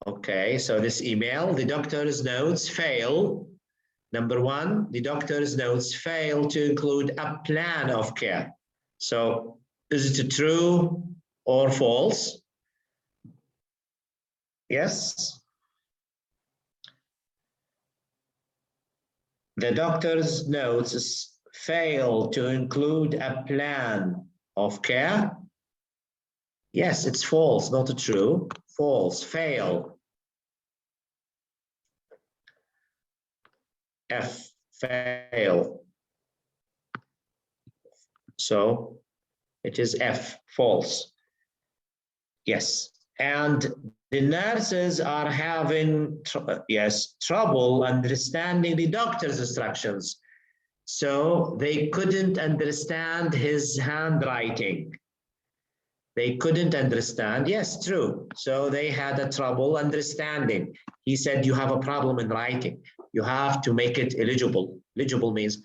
Okay, so this email, the doctor's notes fail. Number 1, the doctor's notes fail to include a plan of care. So is it true or false? Yes. The doctor's notes fail to include a plan of care. Yes, it's false, not true. False, fail. F, fail. So it is F, false. Yes, and the nurses are having trouble understanding the doctor's instructions. So they couldn't understand his handwriting. They couldn't understand. Yes, true. So they had a trouble understanding. He said, you have a problem in writing. You have to make it illegible. Legible means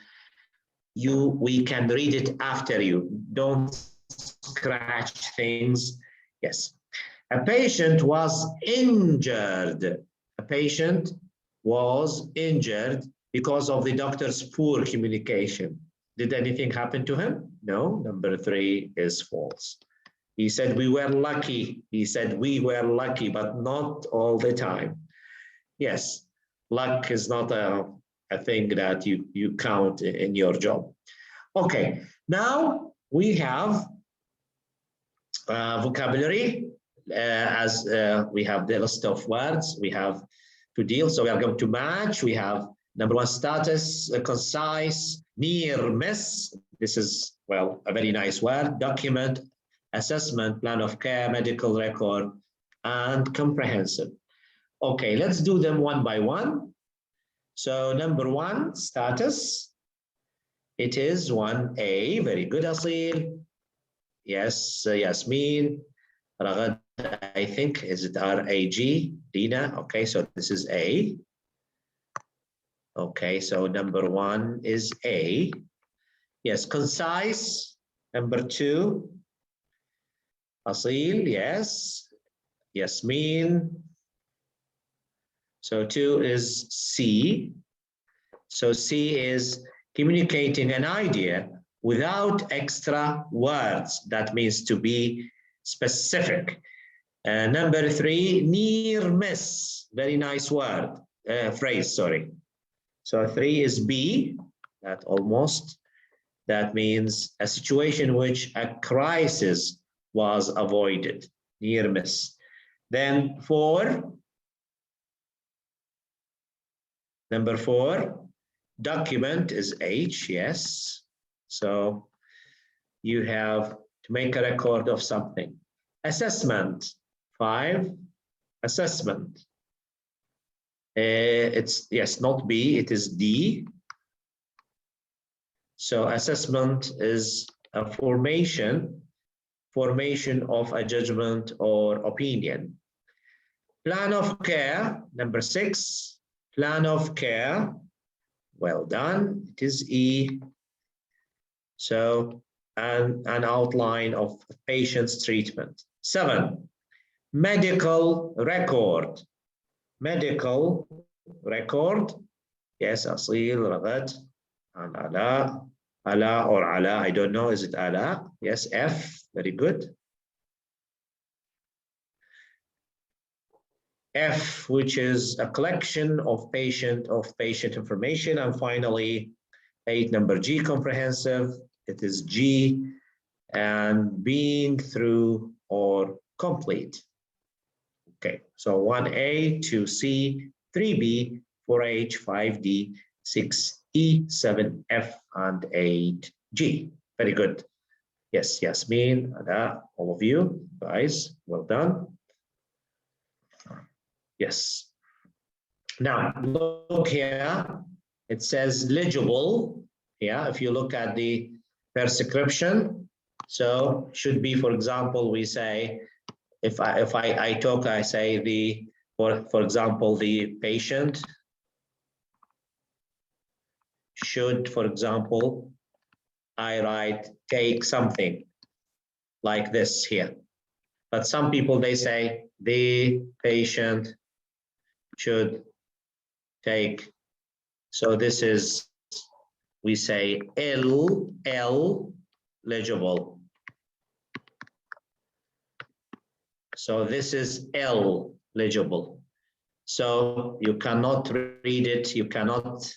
we can read it after you. Don't scratch things. Yes. A patient was injured. A patient was injured because of the doctor's poor communication. Did anything happen to him? No. Number 3 is false. He said, we were lucky. He said, we were lucky, but not all the time. Yes. luck is not a thing that you count in your job. Okay, now we have vocabulary. As we have the list of words we have to deal. So we are going to match. We have number one, status, concise, near miss. This is, well, a very nice word. Document, assessment, plan of care, medical record, and comprehensive. Okay, let's do them one by one. So number one, status. It is 1A. Very good, Asil. Yes, Yasmin. Ragad, I think, is it R-A-G? Dina, okay, so this is A. Okay, so number one is A. Yes, concise. Number two, Asil, yes. Yasmin. So two is C. So C is communicating an idea without extra words. That means to be specific. Number three, near miss. Very nice word, phrase, sorry. So three is B, that almost. That means a situation in which a crisis was avoided, near miss. Then four, number four, document is H, yes. So you have to make a record of something. Assessment, 5, assessment. It's, yes, not B, it is D. So assessment is a formation of a judgment or opinion. Plan of care, number 6, plan of care. Well done, it is E. So, and an outline of patient's treatment. 7, medical record. Medical record. Yes, Asil, Ragad, and Ala or Ala, I don't know, is it Ala? Yes, F, very good. F, which is a collection of patient information. And finally, 8, number G, comprehensive. It is G, and being through or complete. Okay, so 1A, 2C, 3B, 4H, 5D, 6E, 7F, and 8G. Very good. Yes, Yasmin, Ada, all of you guys, well done. Yes. Now, look here. It says legible. Yeah, if you look at the prescription, so should be, for example, we say, if I talk, I say the, for example, the patient should, for example, I write, take something like this here. But some people, they say the patient should take. So this is, we say L legible. So this is L legible. So you cannot read it, you cannot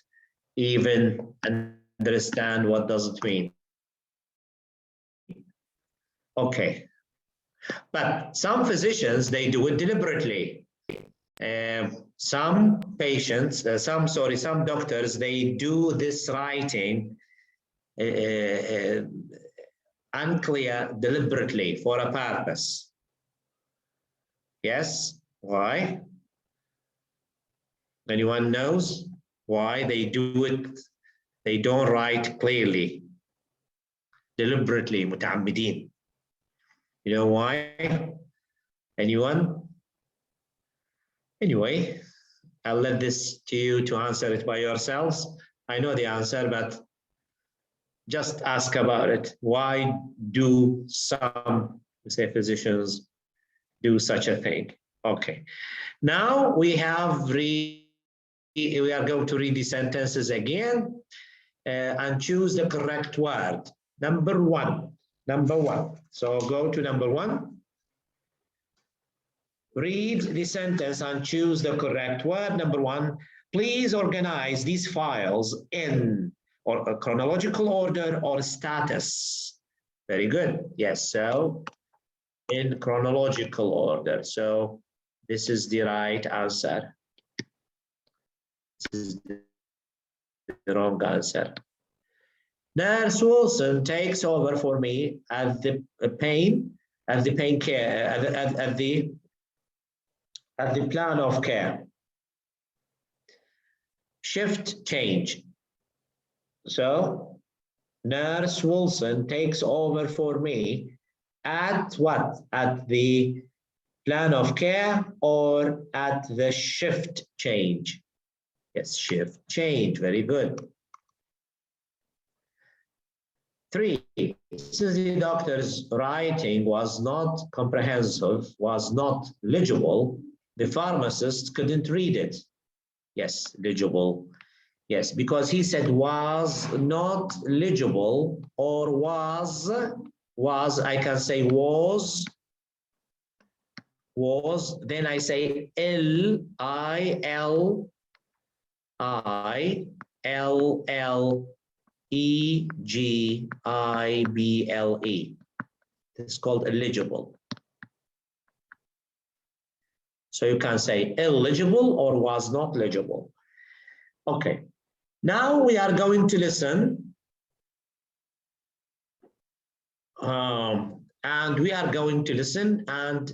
even understand what does it mean. Okay. But some physicians, they do it deliberately. Some patients, some doctors, they do this writing unclear deliberately for a purpose. Yes, why? Anyone knows why they do it? They don't write clearly, deliberately, متعمدين. You know why? Anyone? Anyway, I'll let this to you to answer it by yourselves. I know the answer, but just ask about it. Why do some, say, physicians do such a thing? Okay. Now we are going to read the sentences again and choose the correct word. Number one. So go to number 1. Read the sentence and choose the correct word. Number 1, Please organize these files in or a chronological order or status. Very good. Yes, so in chronological order. So this is the right answer. This is the wrong answer. Nurse Wilson takes over for me at the pain care, at the plan of care. Shift change. So Nurse Wilson takes over for me at what? At the plan of care or at the shift change? Yes, shift change. Very good. 3, since the doctor's writing was not comprehensive, was not legible, the pharmacist couldn't read it. Yes, legible. Yes, because he said was not legible or was, I can say was, then I say L-I-L-L-E-G-I-B-L-E. It's called illegible. So you can say illegible or was not legible. Okay, now we are going to listen. And we are going to listen and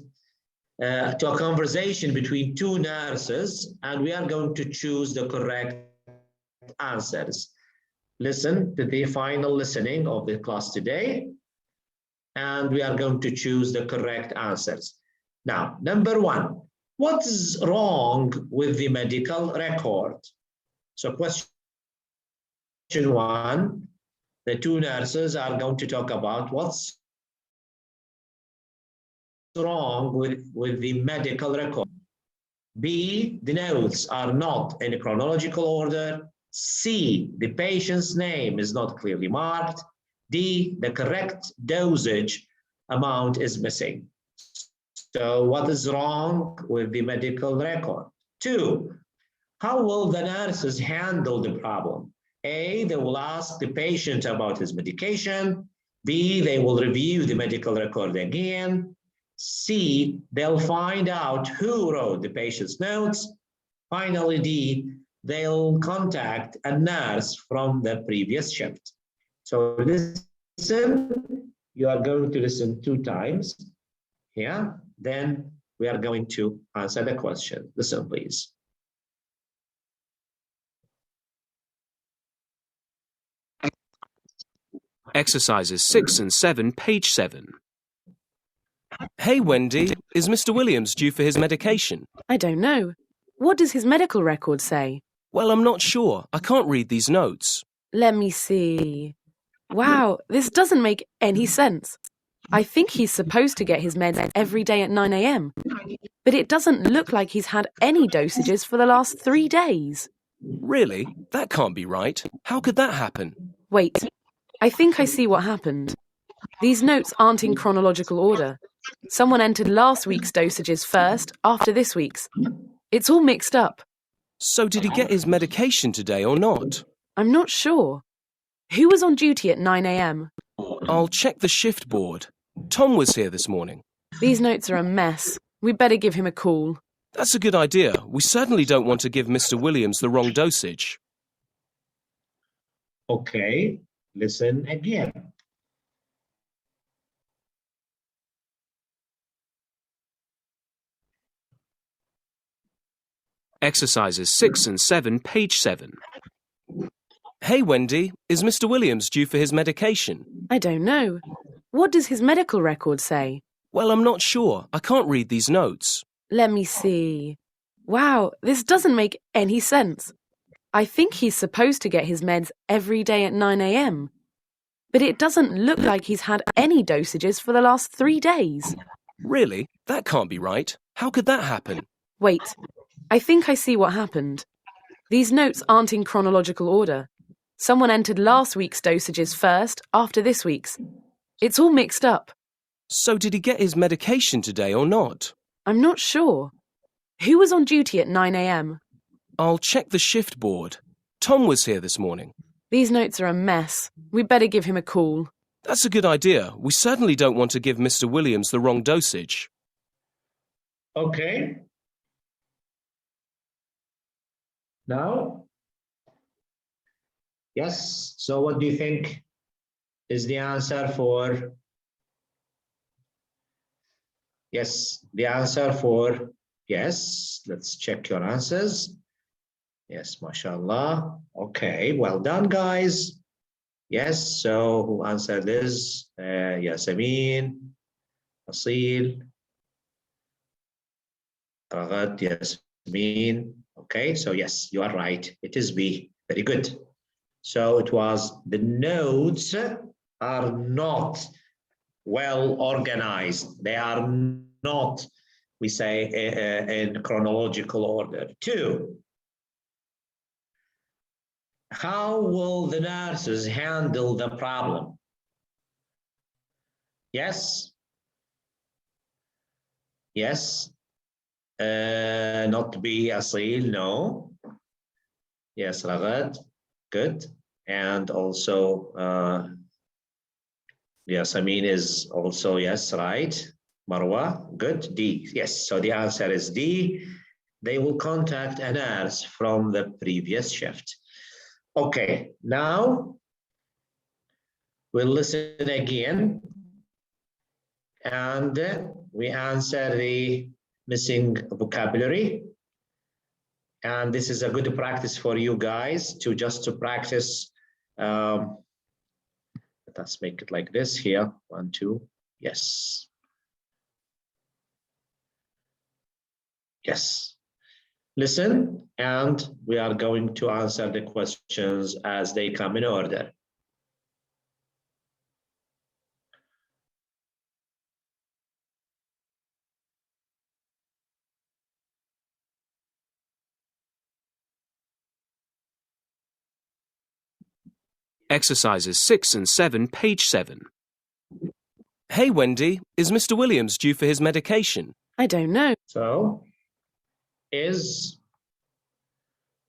to a conversation between 2 nurses, and we are going to choose the correct answers. Listen to the final listening of the class today, and we are going to choose the correct answers. Now, number 1, what is wrong with the medical record? So question 1, the 2 nurses are going to talk about what's wrong with the medical record. B, the notes are not in chronological order. C, the patient's name is not clearly marked. D, the correct dosage amount is missing. So what is wrong with the medical record? 2, how will the nurses handle the problem? A, they will ask the patient about his medication. B, they will review the medical record again. C, they'll find out who wrote the patient's notes. Finally, D, they'll contact a nurse from the previous shift. So listen, you are going to listen 2 times here. Then we are going to answer the question. Listen, please. Exercises 6 and 7, page 7. Hey, Wendy, is Mr. Williams due for his medication? I don't know. What does his medical record say? Well, I'm not sure. I can't read these notes. Let me see. Wow, this doesn't make any sense. I think he's supposed to get his meds every day at 9 a.m. But it doesn't look like he's had any dosages for the last 3 days. Really? That can't be right. How could that happen? Wait, I think I see what happened. These notes aren't in chronological order. Someone entered last week's dosages first, after this week's. It's all mixed up. So did he get his medication today or not? I'm not sure. Who was on duty at 9 a.m? I'll check the shift board. Tom was here this morning. These notes are a mess. We'd better give him a call. That's a good idea. We certainly don't want to give Mr. Williams the wrong dosage. Okay, listen again. Exercises 6 and 7, page 7. Hey, Wendy, is Mr. Williams due for his medication? I don't know. What does his medical record say? Well, I'm not sure. I can't read these notes. Let me see. Wow, this doesn't make any sense. I think he's supposed to get his meds every day at 9 a.m. But it doesn't look like he's had any dosages for the last 3 days. Really? That can't be right. How could that happen? Wait, I think I see what happened. These notes aren't in chronological order. Someone entered last week's dosages first, after this week's. It's all mixed up. So did he get his medication today or not? I'm not sure. Who was on duty at 9 a.m? I'll check the shift board. Tom was here this morning. These notes are a mess. We'd better give him a call. That's a good idea. We certainly don't want to give Mr. Williams the wrong dosage. Okay. Now? Yes, so what do you think is the answer for? Yes, the answer for yes. Let's check your answers. Yes, mashallah. Okay, well done, guys. Yes, so who answered this? Yasamin, Asil, Ragad, Yasmin. Okay, so yes, you are right. It is B. Very good. So it was the notes are not well organized. They are not, we say, in chronological order. 2. How will the nurses handle the problem? Yes. Yes. Not be Asil, no. Yes, Ragad, good. And also, Yasamin is also, yes, right. Marwa, good. D, yes, so the answer is D. They will contact a nurse from the previous shift. Okay, now we'll listen again and we answer the missing vocabulary. And this is a good practice for you guys to just to practice. Let's make it like this here. 1, 2, yes. Yes. Listen, and we are going to answer the questions as they come in order. Exercises 6 and 7, page 7. Hey, Wendy, is Mr. Williams due for his medication? I don't know. So, is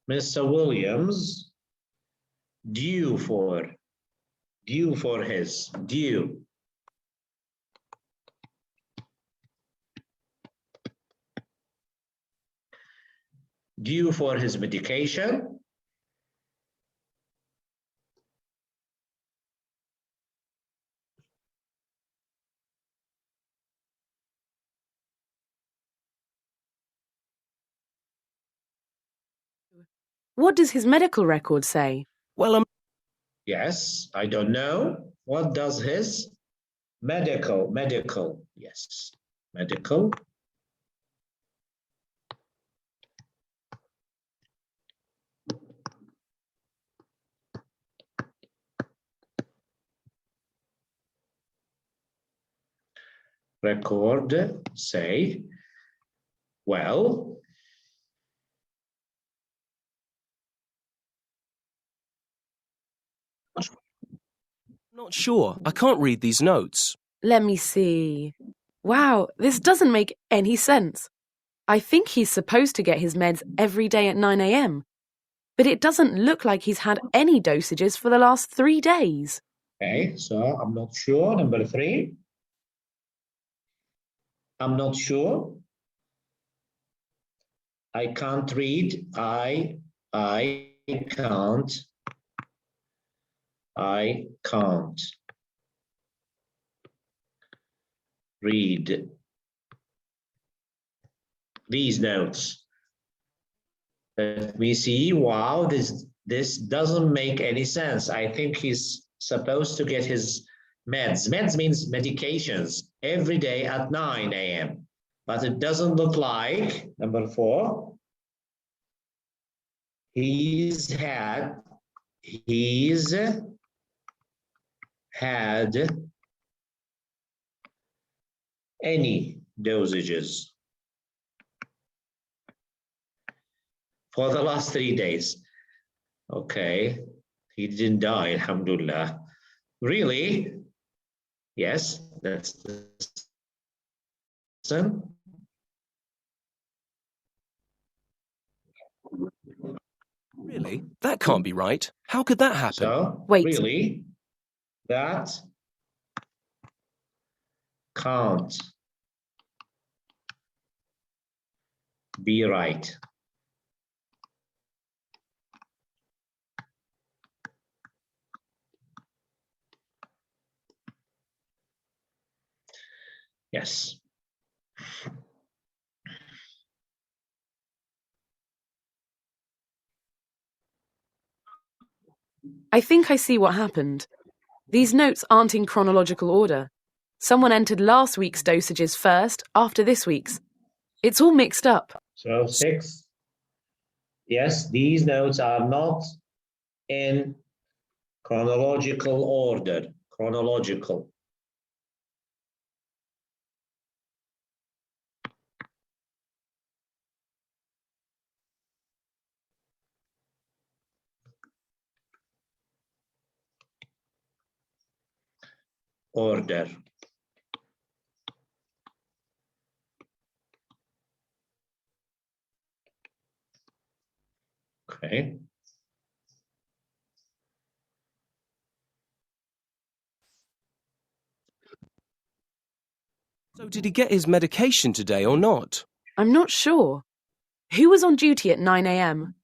Mr. Williams due for his medication? What does his medical record say? Well, Yes, I don't know. What does his medical, yes, medical record say? Well, not sure. I can't read these notes. Let me see. Wow, this doesn't make any sense. I think he's supposed to get his meds every day at 9 a.m. But it doesn't look like he's had any dosages for the last 3 days. okay, so I'm not sure. Number 3. I'm not sure. I can't read. I can't read these notes. Let me see. Wow, this doesn't make any sense. I think he's supposed to get his meds. Meds means medications every day at 9 a.m. But it doesn't look like, number 4, he's had any dosages for the last 3 days. Okay, he didn't die, alhamdulillah. Really? Yes, that's listen. Really? That can't be right. How could that happen? So, Wait. really, that can't be right. Yes. I think I see what happened. These notes aren't in chronological order. Someone entered last week's dosages first, after this week's. It's all mixed up. So 6. Yes, these notes are not in chronological order. Chronological. Order. Okay. So did he get his medication today or not? I'm not sure. Who was on duty at 9 a.m?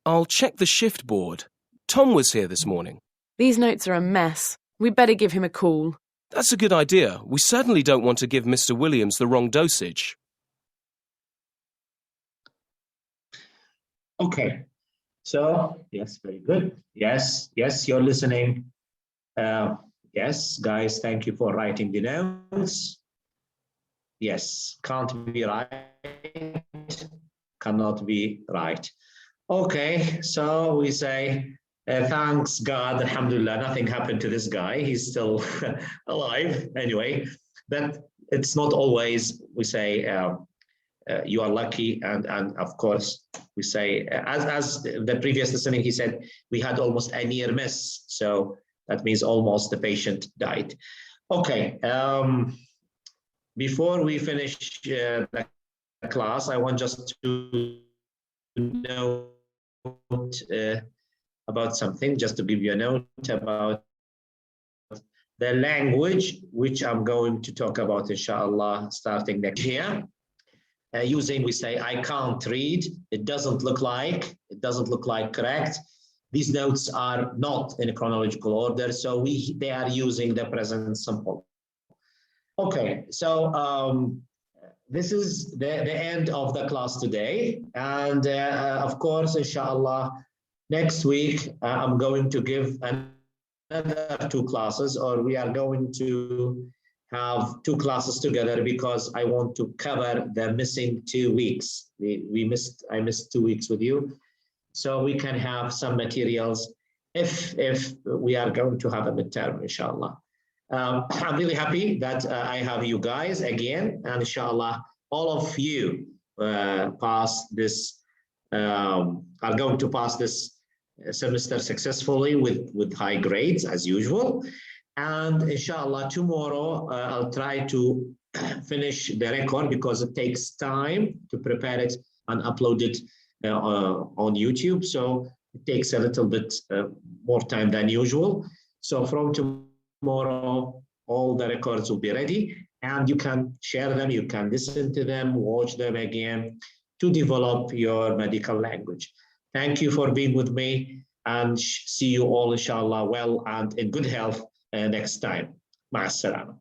I'll check the shift board. Tom was here this morning. These notes are a mess. We'd better give him a call. That's a good idea. We certainly don't want to give Mr. Williams the wrong dosage. Okay. So, yes, very good. Yes, you're listening. Yes, guys, thank you for writing the notes. Yes, can't be right, cannot be right. Okay, so we say, thanks God, alhamdulillah, nothing happened to this guy. He's still alive anyway, but it's not always, we say, you are lucky. And of course, we say, as the previous listening, he said, we had almost a near miss. So that means almost the patient died. Okay. Before we finish the class, I want just to note about something, just to give you a note about the language, which I'm going to talk about, inshallah, starting next year. Using, we say, I can't read, it doesn't look like correct. These notes are not in chronological order, so they are using the present simple. Okay, so this is the end of the class today. And of course, inshallah, next week, I'm going to give another 2 classes, or we are going to have 2 classes together because I want to cover the missing 2 weeks. I missed 2 weeks with you. So we can have some materials if we are going to have a midterm, inshallah. I'm really happy that I have you guys again, and inshallah, all of you pass this, are going to pass this semester successfully with high grades as usual. And inshallah, tomorrow I'll try to finish the record because it takes time to prepare it and upload it on YouTube. So it takes a little bit more time than usual. So from tomorrow, all the records will be ready and you can share them, you can listen to them, watch them again to develop your medical language. Thank you for being with me and see you all, inshallah, well and in good health next time. Ma'as salama.